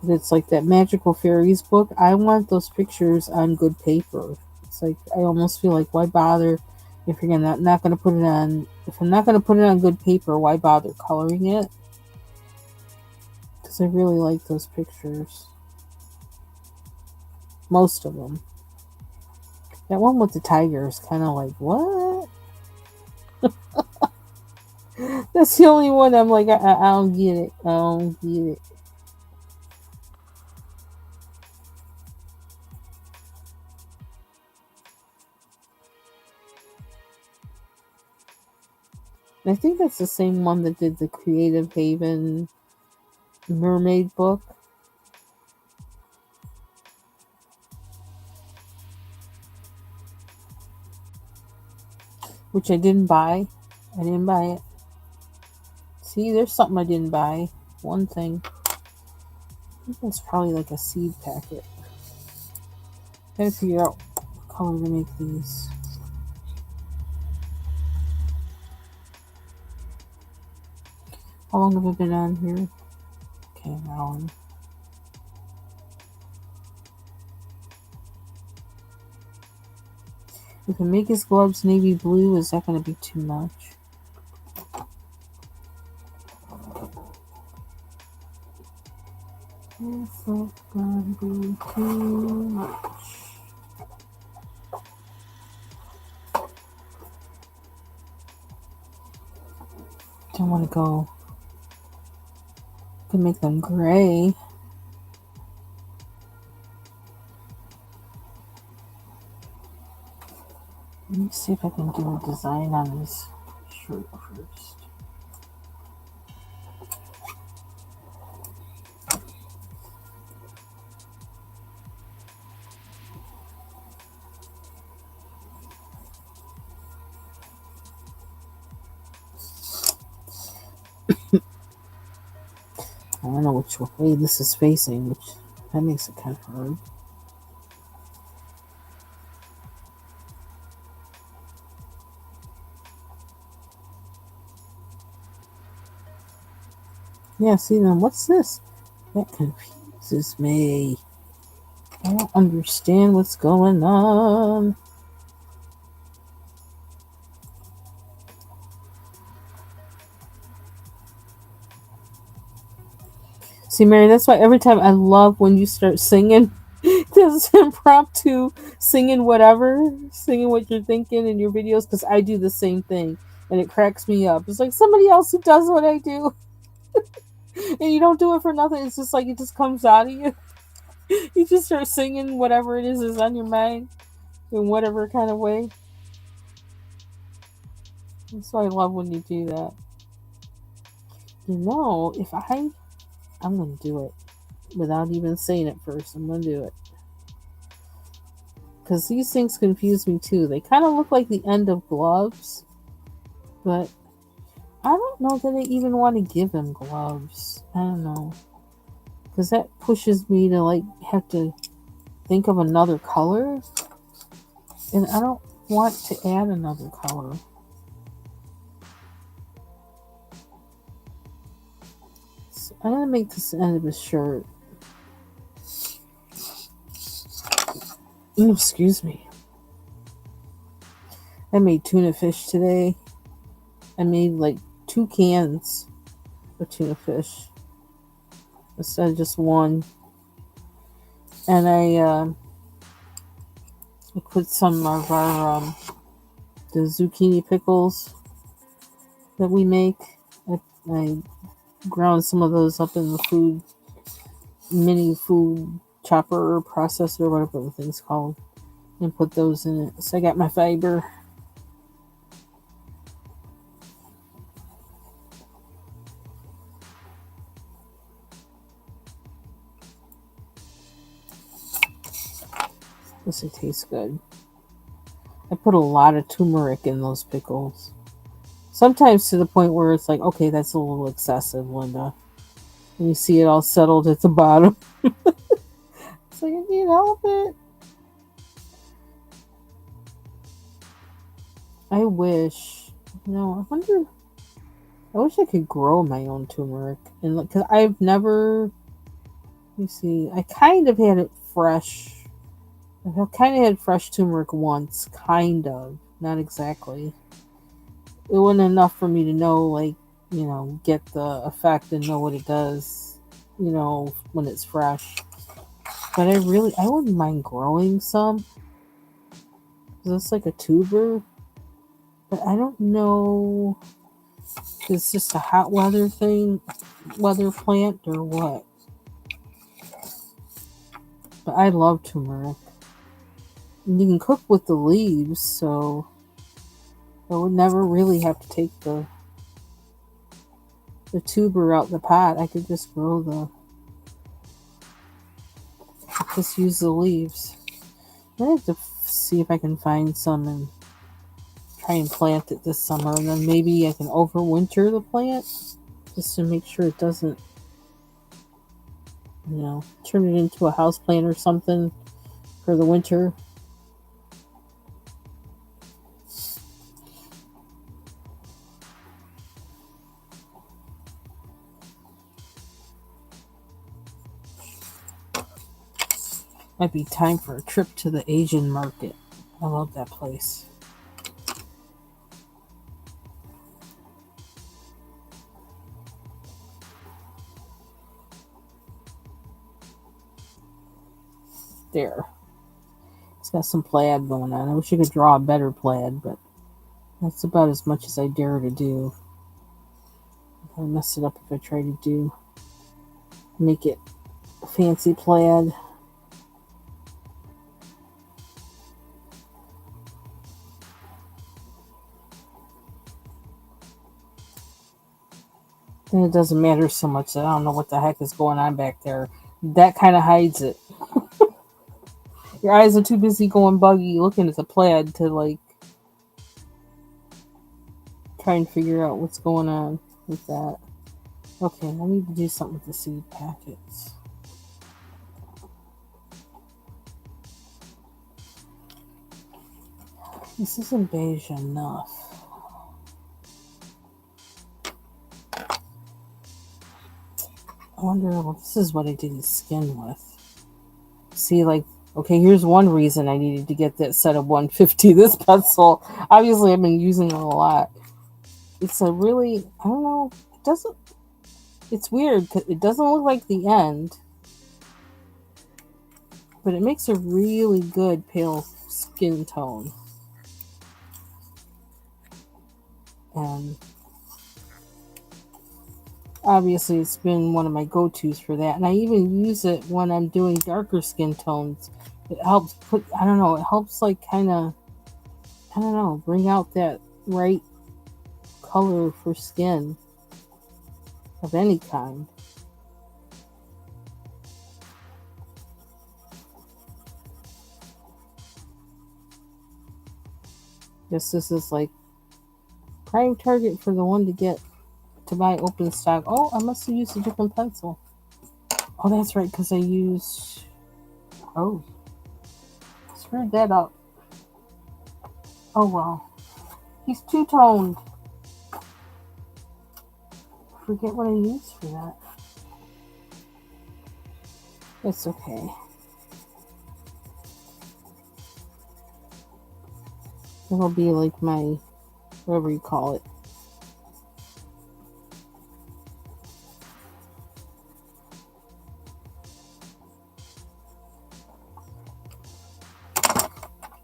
it's like that Magical Fairies book. I want those pictures on good paper. It's like I almost feel like why bother if you're gonna not gonna put it on. If I'm not gonna put it on good paper, why bother coloring it? Because I really like those pictures. Most of them. That one with the tiger is kind of like what? That's the only one I'm like I don't get it. I don't get it. And I think that's the same one that did the Creative Haven mermaid book. Which I didn't buy. I didn't buy it. See, there's something I didn't buy. One thing. I think it's probably like a seed packet. Gotta figure out what color to make these. How long have I been on here? Okay, an hour. If I make his gloves navy blue, is that going to be too much? Is that going to be too much? Don't want to go. I can make them gray. Let me see if I can do a design on this shirt first. I don't know which way this is facing, which that makes it kind of hard. Yeah, see then what's this? That confuses me. I don't understand what's going on. See, Mary, that's why every time I love when you start singing, this impromptu singing whatever, singing what you're thinking in your videos, because I do the same thing and it cracks me up. It's like somebody else who does what I do and you don't do it for nothing. It's just like it just comes out of you. You just start singing whatever it is on your mind in whatever kind of way. That's why I love when you do that. You know, I'm going to do it without even saying it first. I'm going to do it. Because these things confuse me too. They kind of look like the end of gloves, but I don't know that I even want to give him gloves. I don't know. Because that pushes me to like have to think of another color. And I don't want to add another color. So I'm going to make this the end of his shirt. Excuse me. I made tuna fish today. I made like 2 cans of tuna fish instead of just one. And I put some of our the zucchini pickles that we make. I ground some of those up in the mini food chopper or processor, whatever the thing's called, and put those in it. So I got my fiber. This it tastes good. I put a lot of turmeric in those pickles. Sometimes to the point where it's like, okay, that's a little excessive, Linda. And you see it all settled at the bottom. It's like, I can't help it. I wish. I wonder. I wish I could grow my own turmeric, and because I've never. Let me see. I kind of had it fresh. I've kind of had fresh turmeric once, kind of, not exactly. It wasn't enough for me to know, like, get the effect and know what it does, when it's fresh. But I wouldn't mind growing some. It's like a tuber, but I don't know if it's just a hot weather plant or what. But I love turmeric. And you can cook with the leaves, so I would never really have to take the tuber out the pot. I could just just use the leaves. I have to see if I can find some and try and plant it this summer, and then maybe I can overwinter the plant just to make sure it doesn't, turn it into a house plant or something for the winter. Might be time for a trip to the Asian market. I love that place. There. It's got some plaid going on. I wish I could draw a better plaid, but that's about as much as I dare to do. I mess it up if I try to make it fancy plaid. And it doesn't matter so much. I don't know what the heck is going on back there. That kind of hides it. Your eyes are too busy going buggy looking at the plaid to try and figure out what's going on with that. Okay, I need to do something with the seed packets. This isn't beige enough. I wonder, well, this is what I did his skin with. See, okay, here's one reason I needed to get that set of 150. This pencil, obviously I've been using it a lot. It's a really, I don't know, it doesn't, it's weird because it doesn't look like the end, but it makes a really good pale skin tone. And obviously it's been one of my go-tos for that, and I even use it when I'm doing darker skin tones. It helps I don't know, it helps kind of, I don't know, bring out that right color for skin of any kind. This is prime target for the one to buy open stock. Oh, I must have used a different pencil. Oh, that's right, because I used, oh, screwed that up. Oh well, he's two-toned. Forget what I used for that. It's okay. It'll be like my, whatever you call it.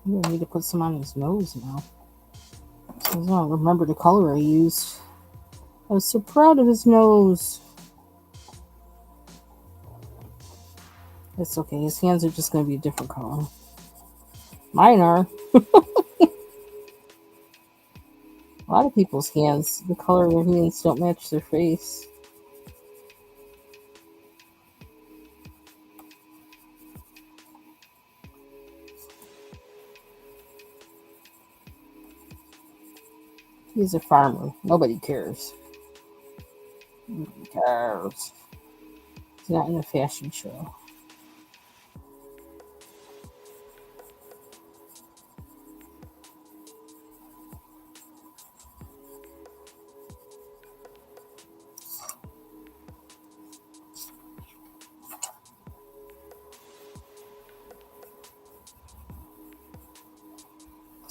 I need to put some on his nose now. I don't remember the color I used. I was so proud of his nose. It's okay. His hands are just going to be a different color. Mine are. A lot of people's hands, the color of their hands don't match their face. He's a farmer. Nobody cares. Nobody cares. He's not in a fashion show.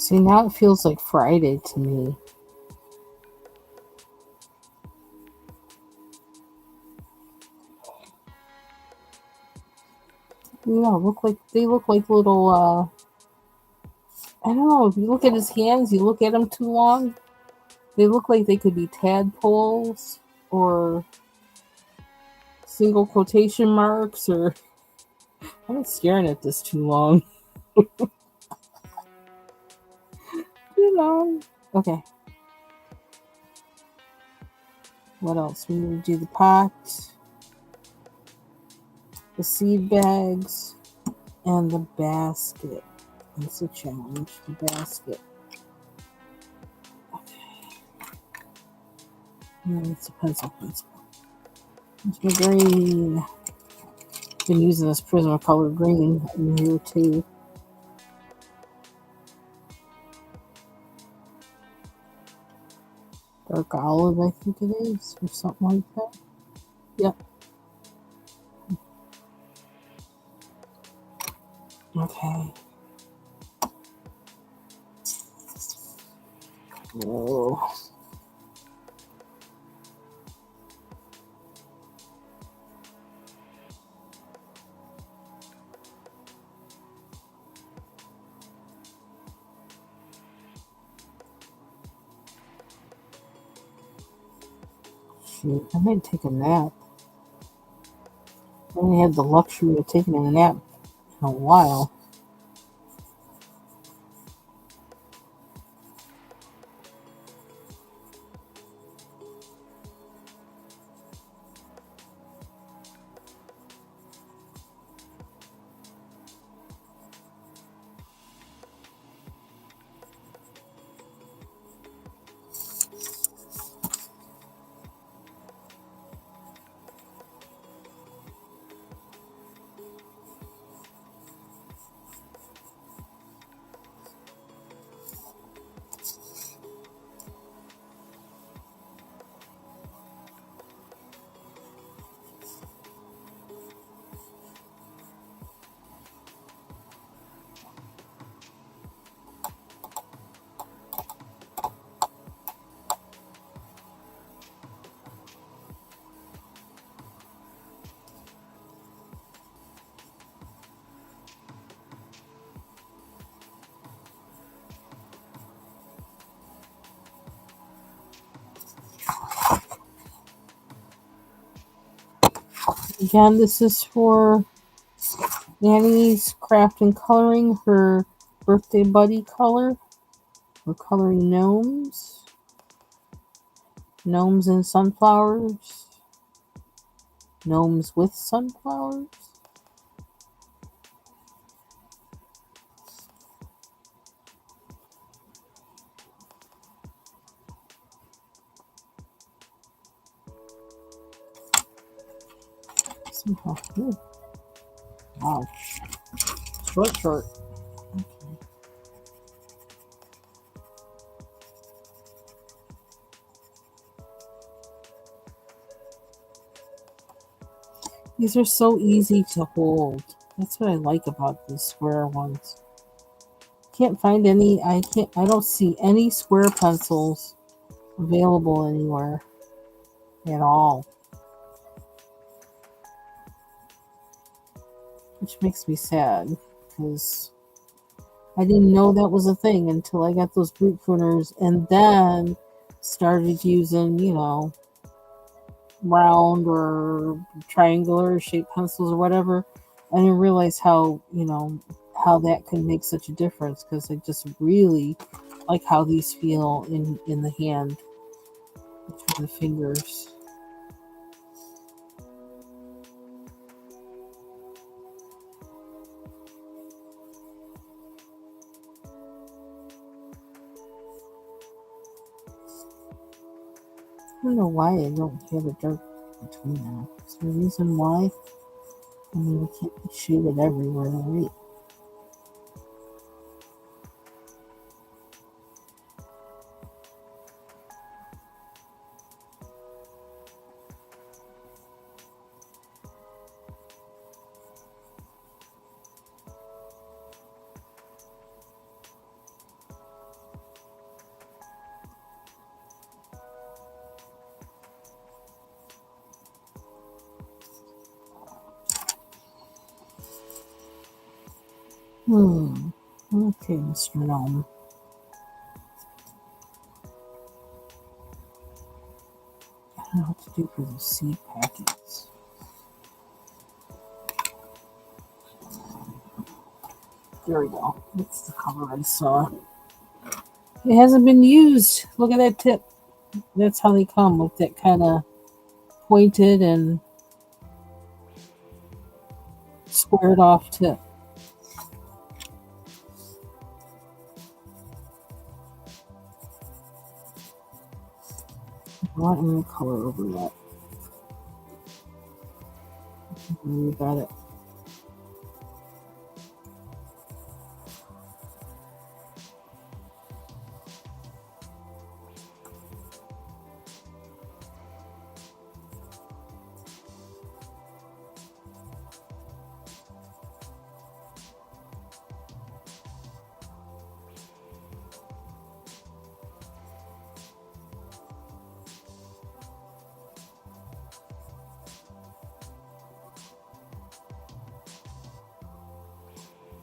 See, now it feels like Friday to me. Yeah, they look like little. I don't know. If you look at his hands, you look at them too long. They look like they could be tadpoles or single quotation marks. Or I'm staring at this too long. Too long. Okay. What else? We need to do the pot, the seed bags, and the basket. That's a challenge. The basket. It's a pencil. It's my green. Been using this Prismacolor green in here too. Dark olive, I think it is, or something like that. Yep. Okay. Whoa. Shoot, I might take a nap. I only had the luxury of taking a nap in a while. Again, this is for Nanny's Craft and Coloring, her birthday buddy color. We're coloring gnomes. Gnomes and sunflowers. Gnomes with sunflowers. Somehow. Ooh. Wow. Short. Okay. These are so easy to hold. That's what I like about these square ones. Can't find any. I don't see any square pencils available anywhere at all, which makes me sad because I didn't know that was a thing until I got those group printers and then started using, round or triangular shaped pencils or whatever. I didn't realize how that could make such a difference because I just really like how these feel in the hand between the fingers. I don't know why I don't have a dark between them. Is there a reason why? I mean, we can't be shaded everywhere, right? Hmm. Okay, Mr. Gnome. I don't know what to do for the seed packets. There we go. That's the cover I saw. It hasn't been used. Look at that tip. That's how they come, with that kind of pointed and squared off tip. I want any color over that. You got it.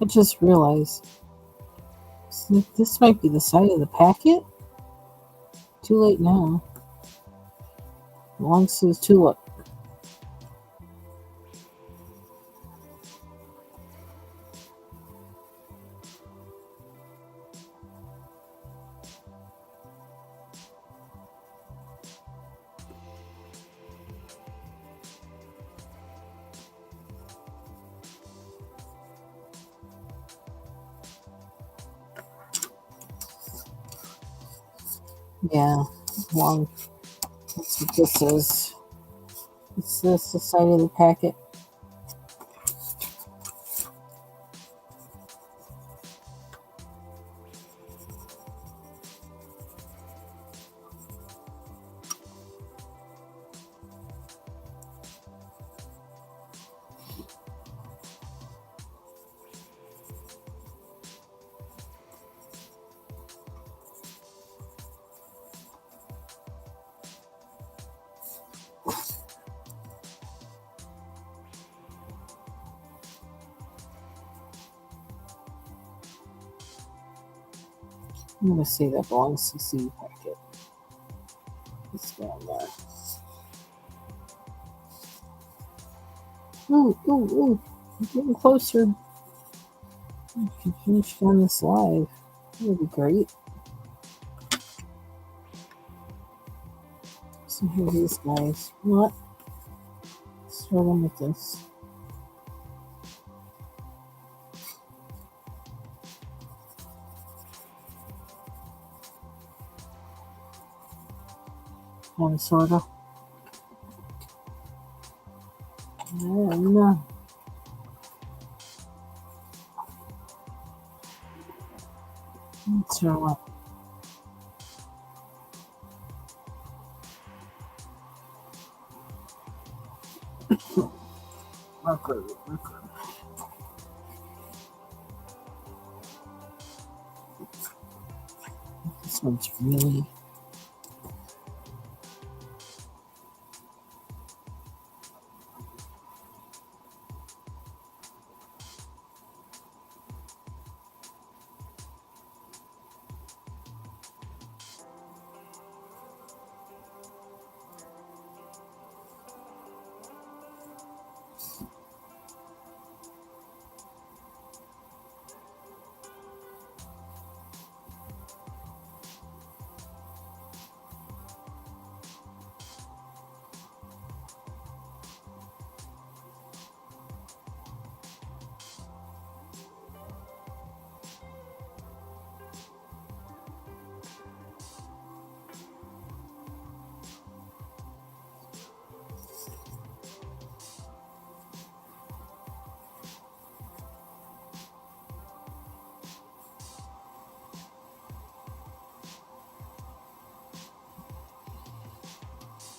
I just realized this might be the side of the packet. Too late now. Belongs to the tulip. Yeah, long. That's what this is. It's this, the side of the packet. I'm gonna say that belongs to the seed packet. It's down there. Ooh, ooh, ooh. I'm getting closer. I can finish on this live. That would be great. So here are these guys. What? Start them with this. Sorta. And let's roll up. Marker, marker. This one's really.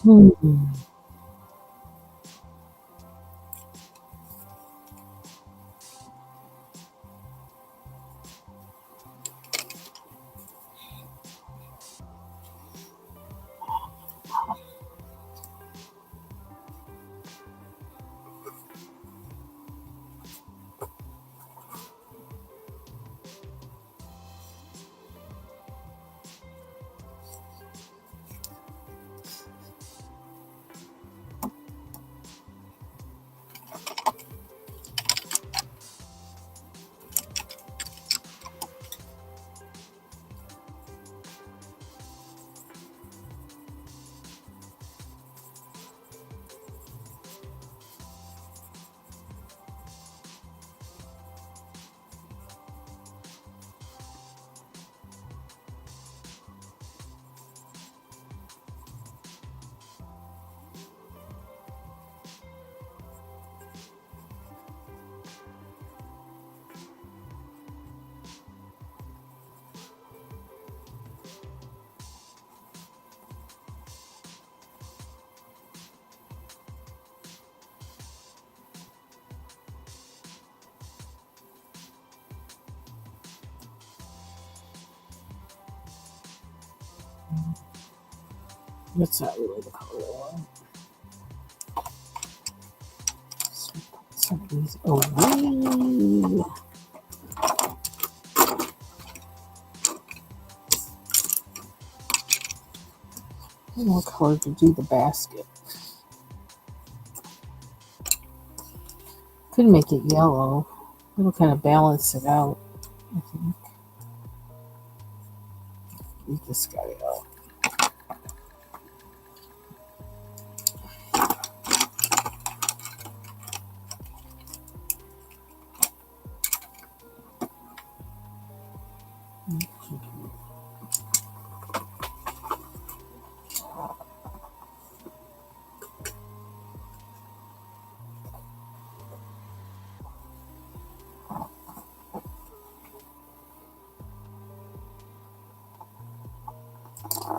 Hmm. That's not really the color I want. Something's away. I don't know what color to do the basket. Could make it yellow. It'll kind of balance it out. I think. Get this guy out.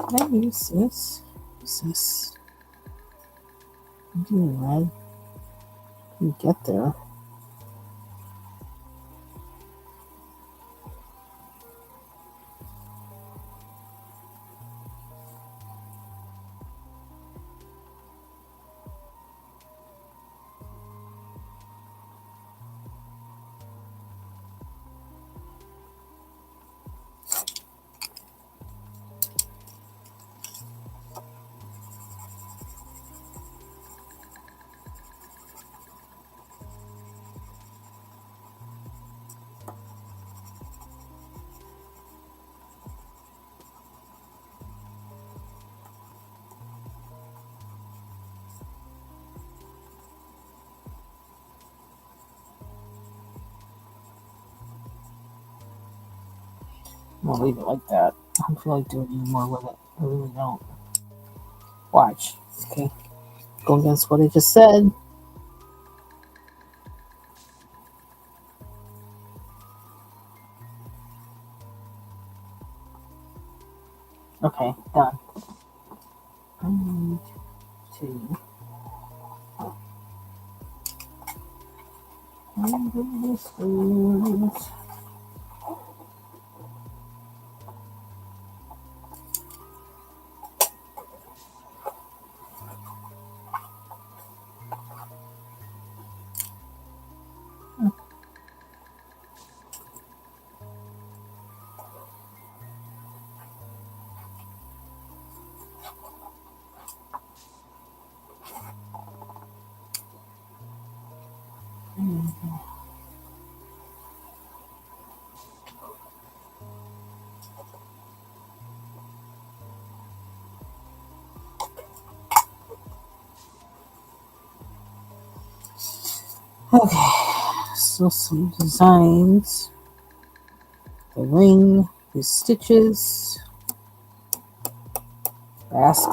Can I use this? What's this? I'm doing red. You get there. I'm gonna leave it like that. I don't feel like doing any more with it. I really don't. Watch. Okay. Go against what I just said. Okay, done. I need to undo this first. Okay, so some designs. The ring, the stitches, basket.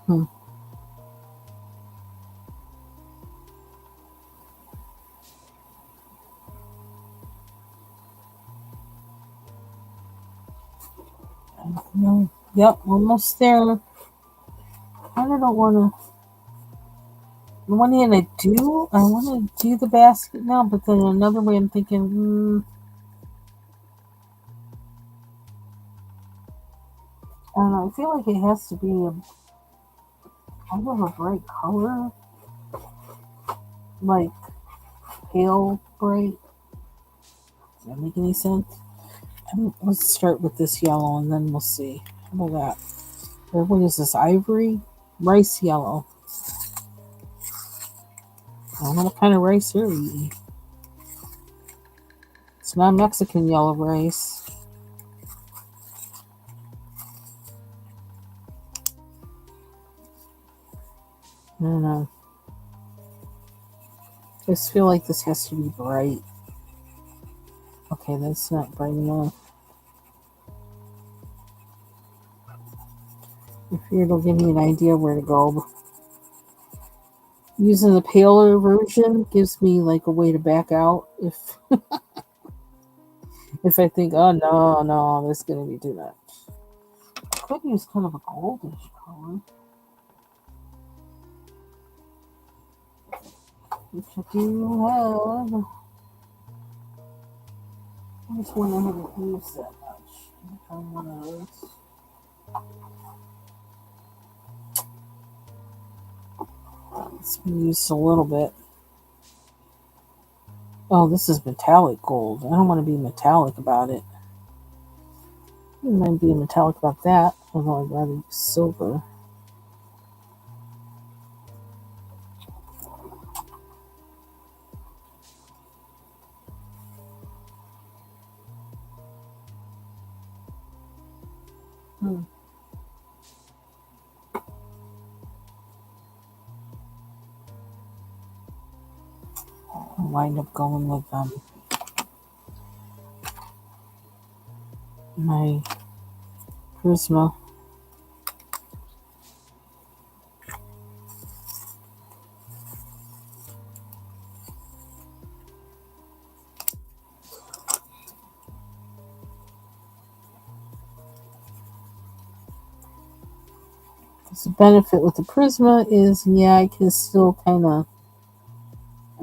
Hmm. No. Yep, almost there. I don't want to. On one hand, I want to do the basket now, but then another way, I'm thinking, I don't know. I feel like it has to be a kind of a bright color, like pale bright. Does that make any sense? Let's start with this yellow, and then we'll see. How about that? Or what is this? Ivory, rice yellow. I don't know what kind of rice you're eating. It's not Mexican yellow rice. I don't know. I just feel like this has to be bright. Okay, that's not bright enough. I figured it'll give me an idea where to go. Using the paler version gives me like a way to back out if I think, oh no, that's gonna be too much. I could use kind of a goldish color, which I do have. This one I haven't used that much. I found one of those. It's been used a little bit. Oh, this is metallic gold. I don't want to be metallic about it. I don't mind being metallic about that, although I'd rather use silver. Hmm. I'll wind up going with my Prisma. The benefit with the Prisma is, yeah, I can still kind of,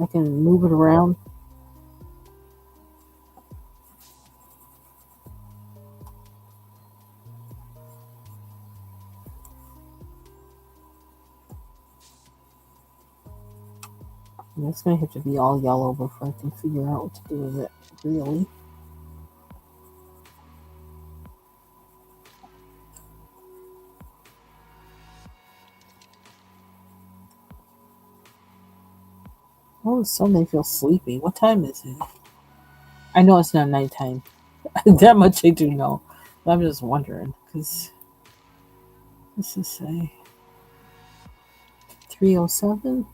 I can move it around. And it's going to have to be all yellow before I can figure out what to do with it, really. All of a sudden I feel sleepy. What time is it? I know it's not nighttime. That much I do know. But I'm just wondering, because this is a 3:07.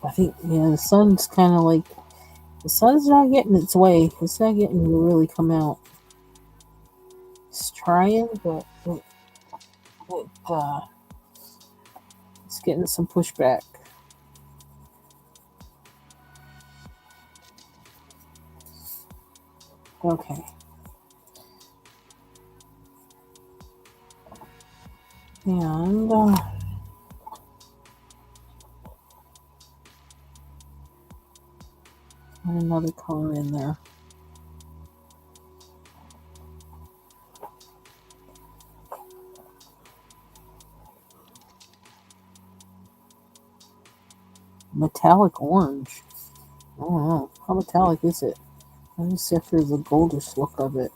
I think, yeah, the sun's kind of like, the sun's not getting its way. It's not getting to really come out. It's trying, but it's getting some pushback. Okay. And another color in there. Metallic orange. I don't know. How metallic is it? Let me see if there's a goldish look of it.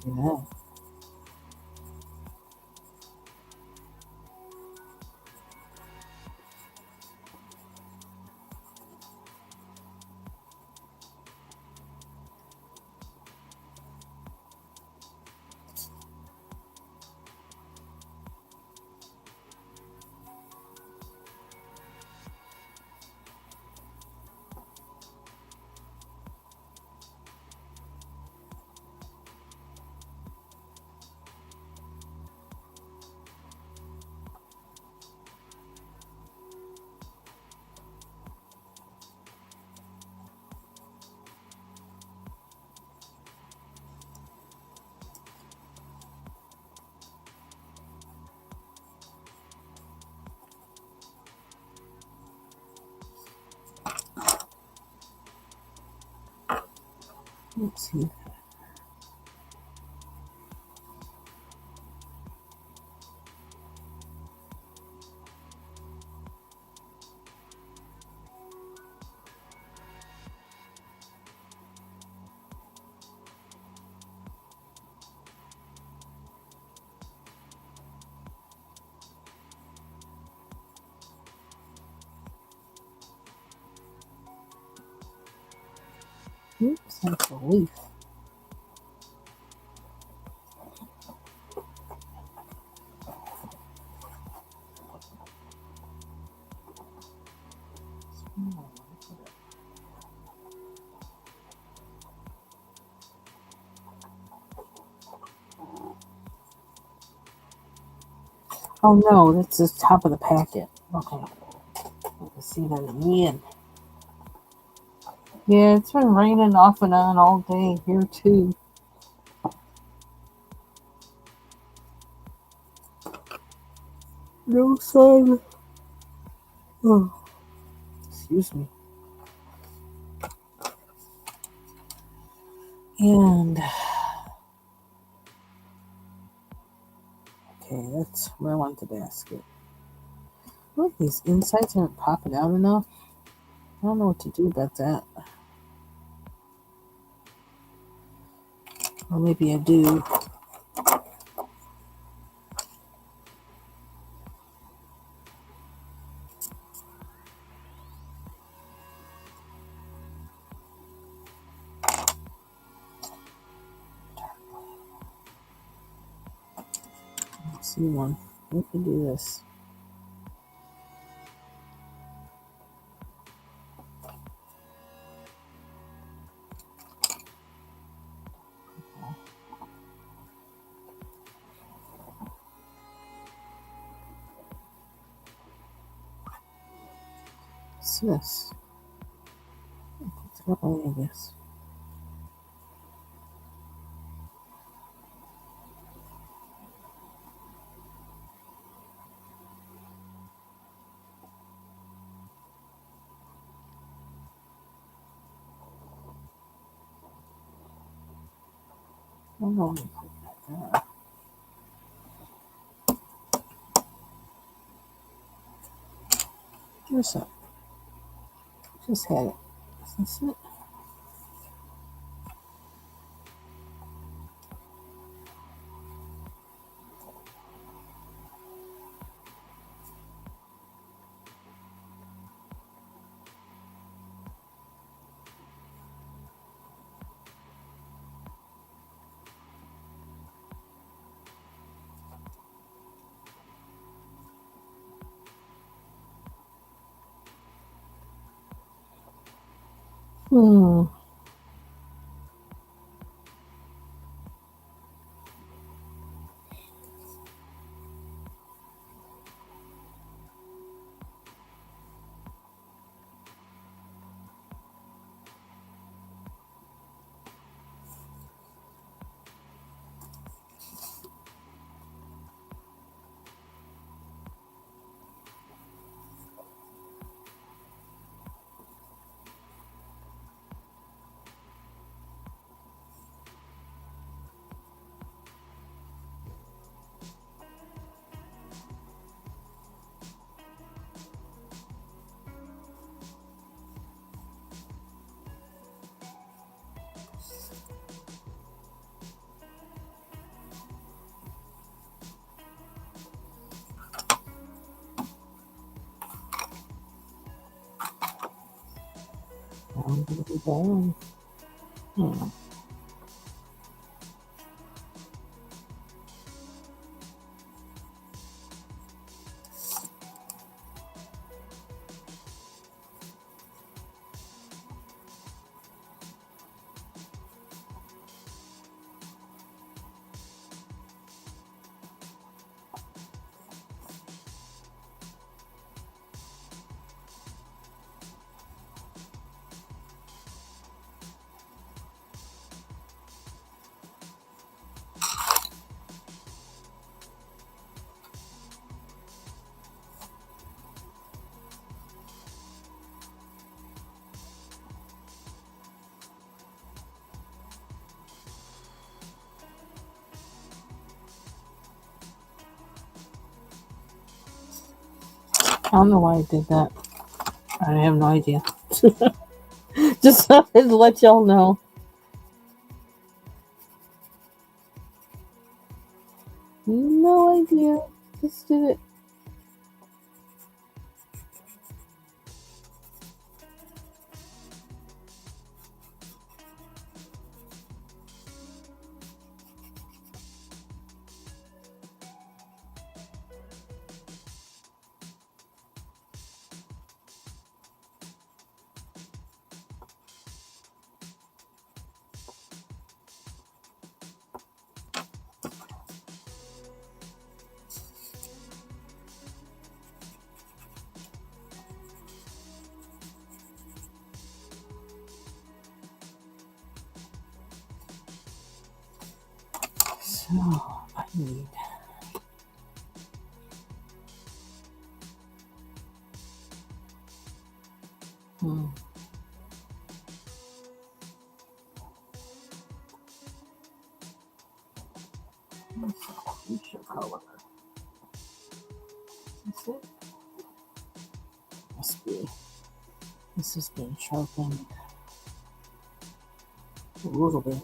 Do that. Let's see. Oops, that's a leaf. Oh no, that's the top of the packet. Okay. I can see that again. Yeah, it's been raining off and on all day here too. No sun. Oh, excuse me. And okay, that's where I want the basket. Look, these insides aren't popping out enough. I don't know what to do about that. Or maybe I do. See one. We can do this. What's this? It's got all of this. I don't know. Where's that? Just had it. Is this it? Hmm. I'm gonna be going. Hmm. I don't know why I did that. I have no idea. Just wanted to let y'all know. No idea. Just did it. Oh, I need. Hmm. Fuchsia color. Is it? Must be. This has been sharpened a little bit.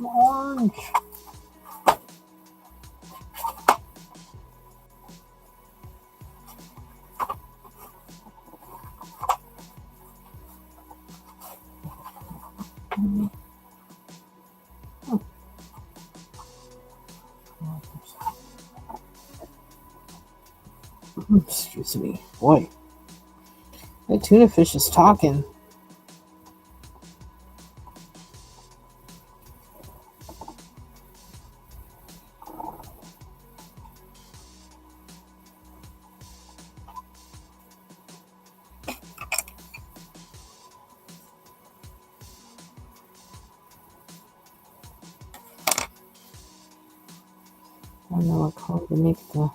Orange. Excuse me. Boy, that tuna fish is talking. I don't know what color to make the.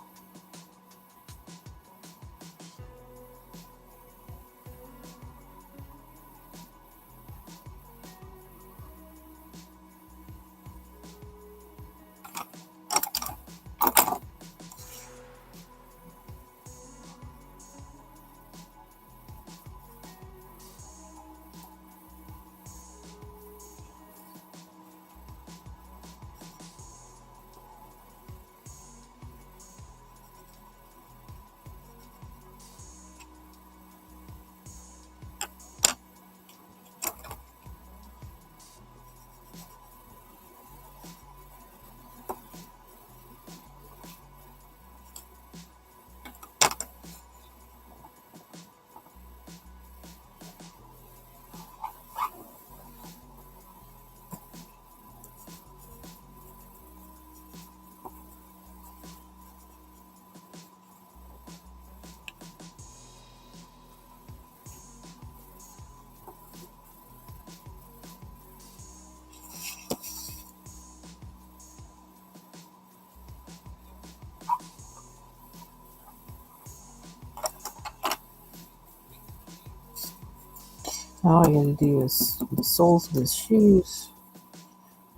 All I gotta do is the soles of his shoes,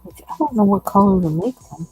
which I don't know what color to make them.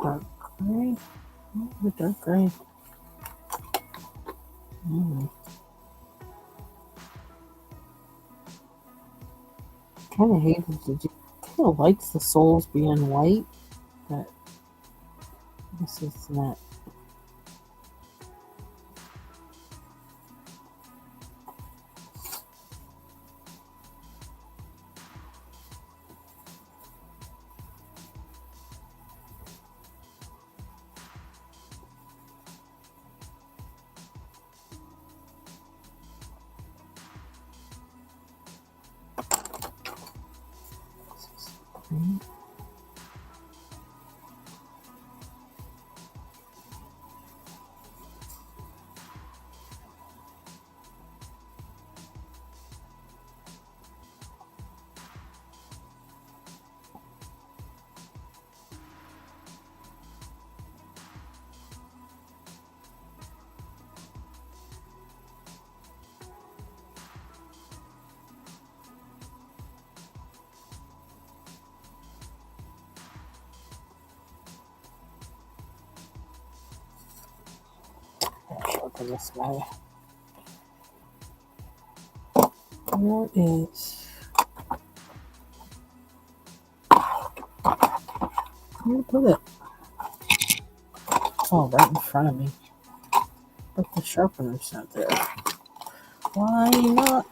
Dark gray. Oh, the dark gray. Kind of hated to do. Kind of likes the soles being white, but this is not. Green. open this guy. Where is... Where did I put it? Oh, right in front of me. But the sharpener's not there. Why not?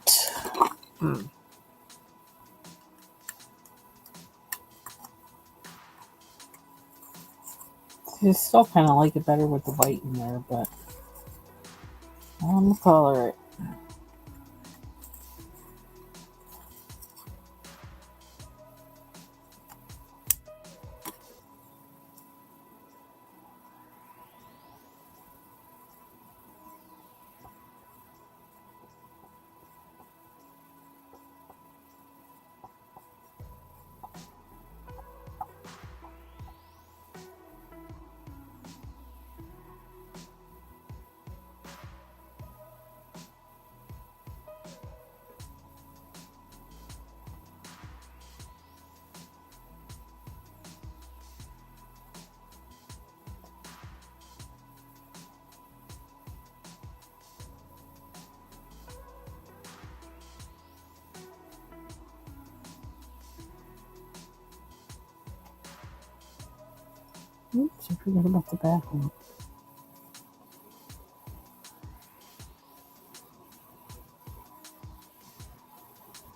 I still kind of like it better with the white in there, but I'm gonna color it. Oops, I forgot about the back one.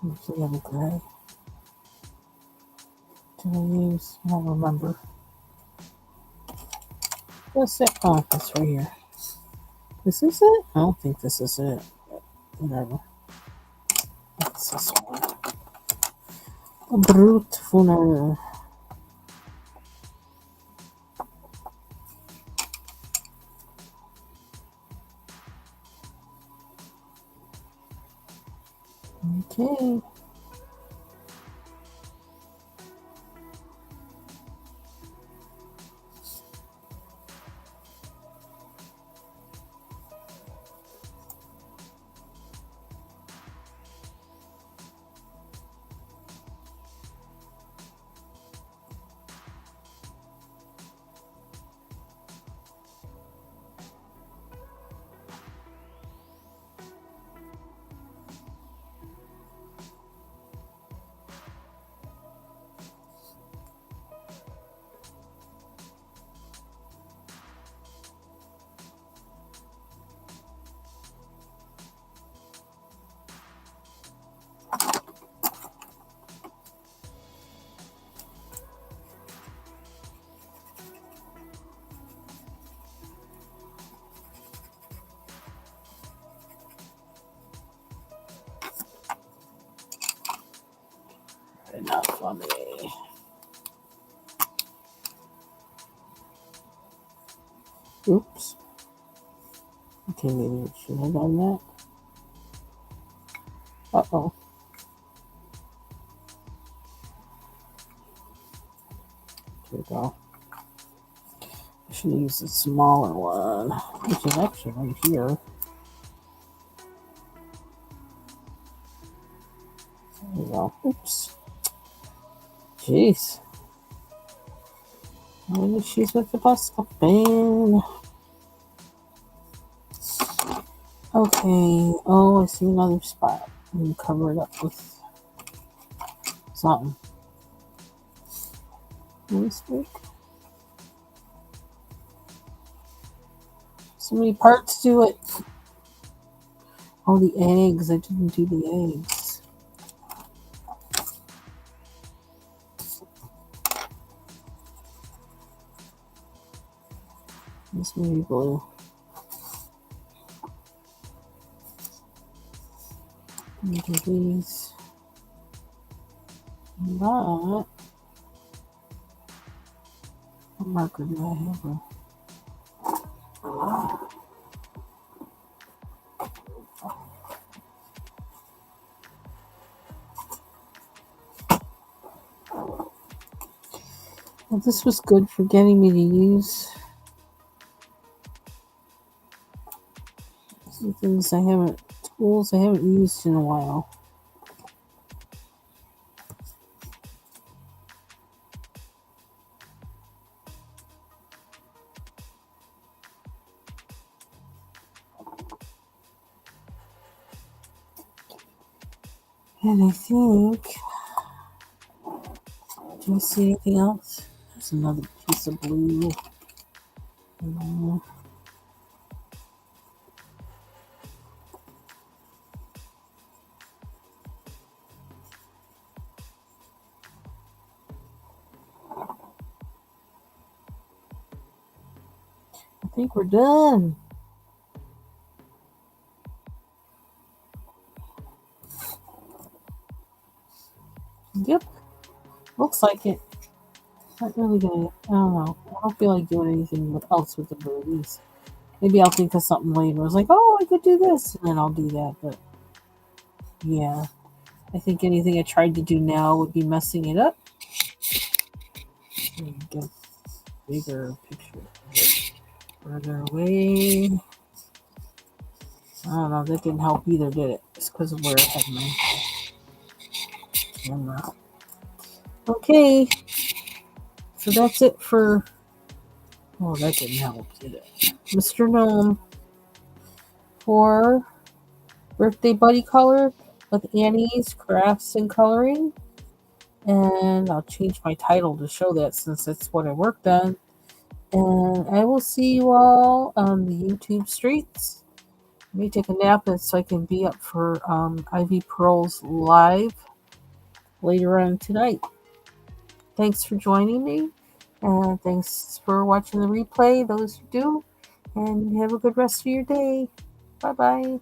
What's the other gray? Did I use? I don't remember. What's it? Oh, it's right here. Is this it? I don't think this is it. Whatever. What's this one? A brute funer. Okay. Enough for me. Oops. Okay, maybe I should have done that. Uh-oh. Here we go. I should have used the smaller one, which is actually right here. There we go. Oops. Jeez. Any issues with the bus stopping? Okay. Oh, I see another spot. I'm gonna cover it up with something. Mistake. So many parts to it. Oh, the eggs. I didn't do the eggs. This may be blue. Do these. But what marker do I have? Well, this was good for getting me to use some things tools I haven't used in a while. And I think, do you see anything else? There's another piece of blue. Mm, I think we're done. Yep, looks like it. Not really gonna. I don't know. I don't feel like doing anything else with the birdies. Maybe I'll think of something later. I was like, oh, I could do this, and then I'll do that. But yeah, I think anything I tried to do now would be messing it up. Get a bigger picture. Further away. I don't know. That didn't help either, did it? It's because of where I had my camera. Okay, so that's it for. Oh, that didn't help, did it? Mr. Gnome for birthday buddy color with Annie's crafts and coloring. And I'll change my title to show that since that's what I worked on. And I will see you all on the YouTube streets. Let me take a nap so I can be up for Ivy Pearl's live later on tonight. Thanks for joining me. And thanks for watching the replay, those who do. And have a good rest of your day. Bye bye.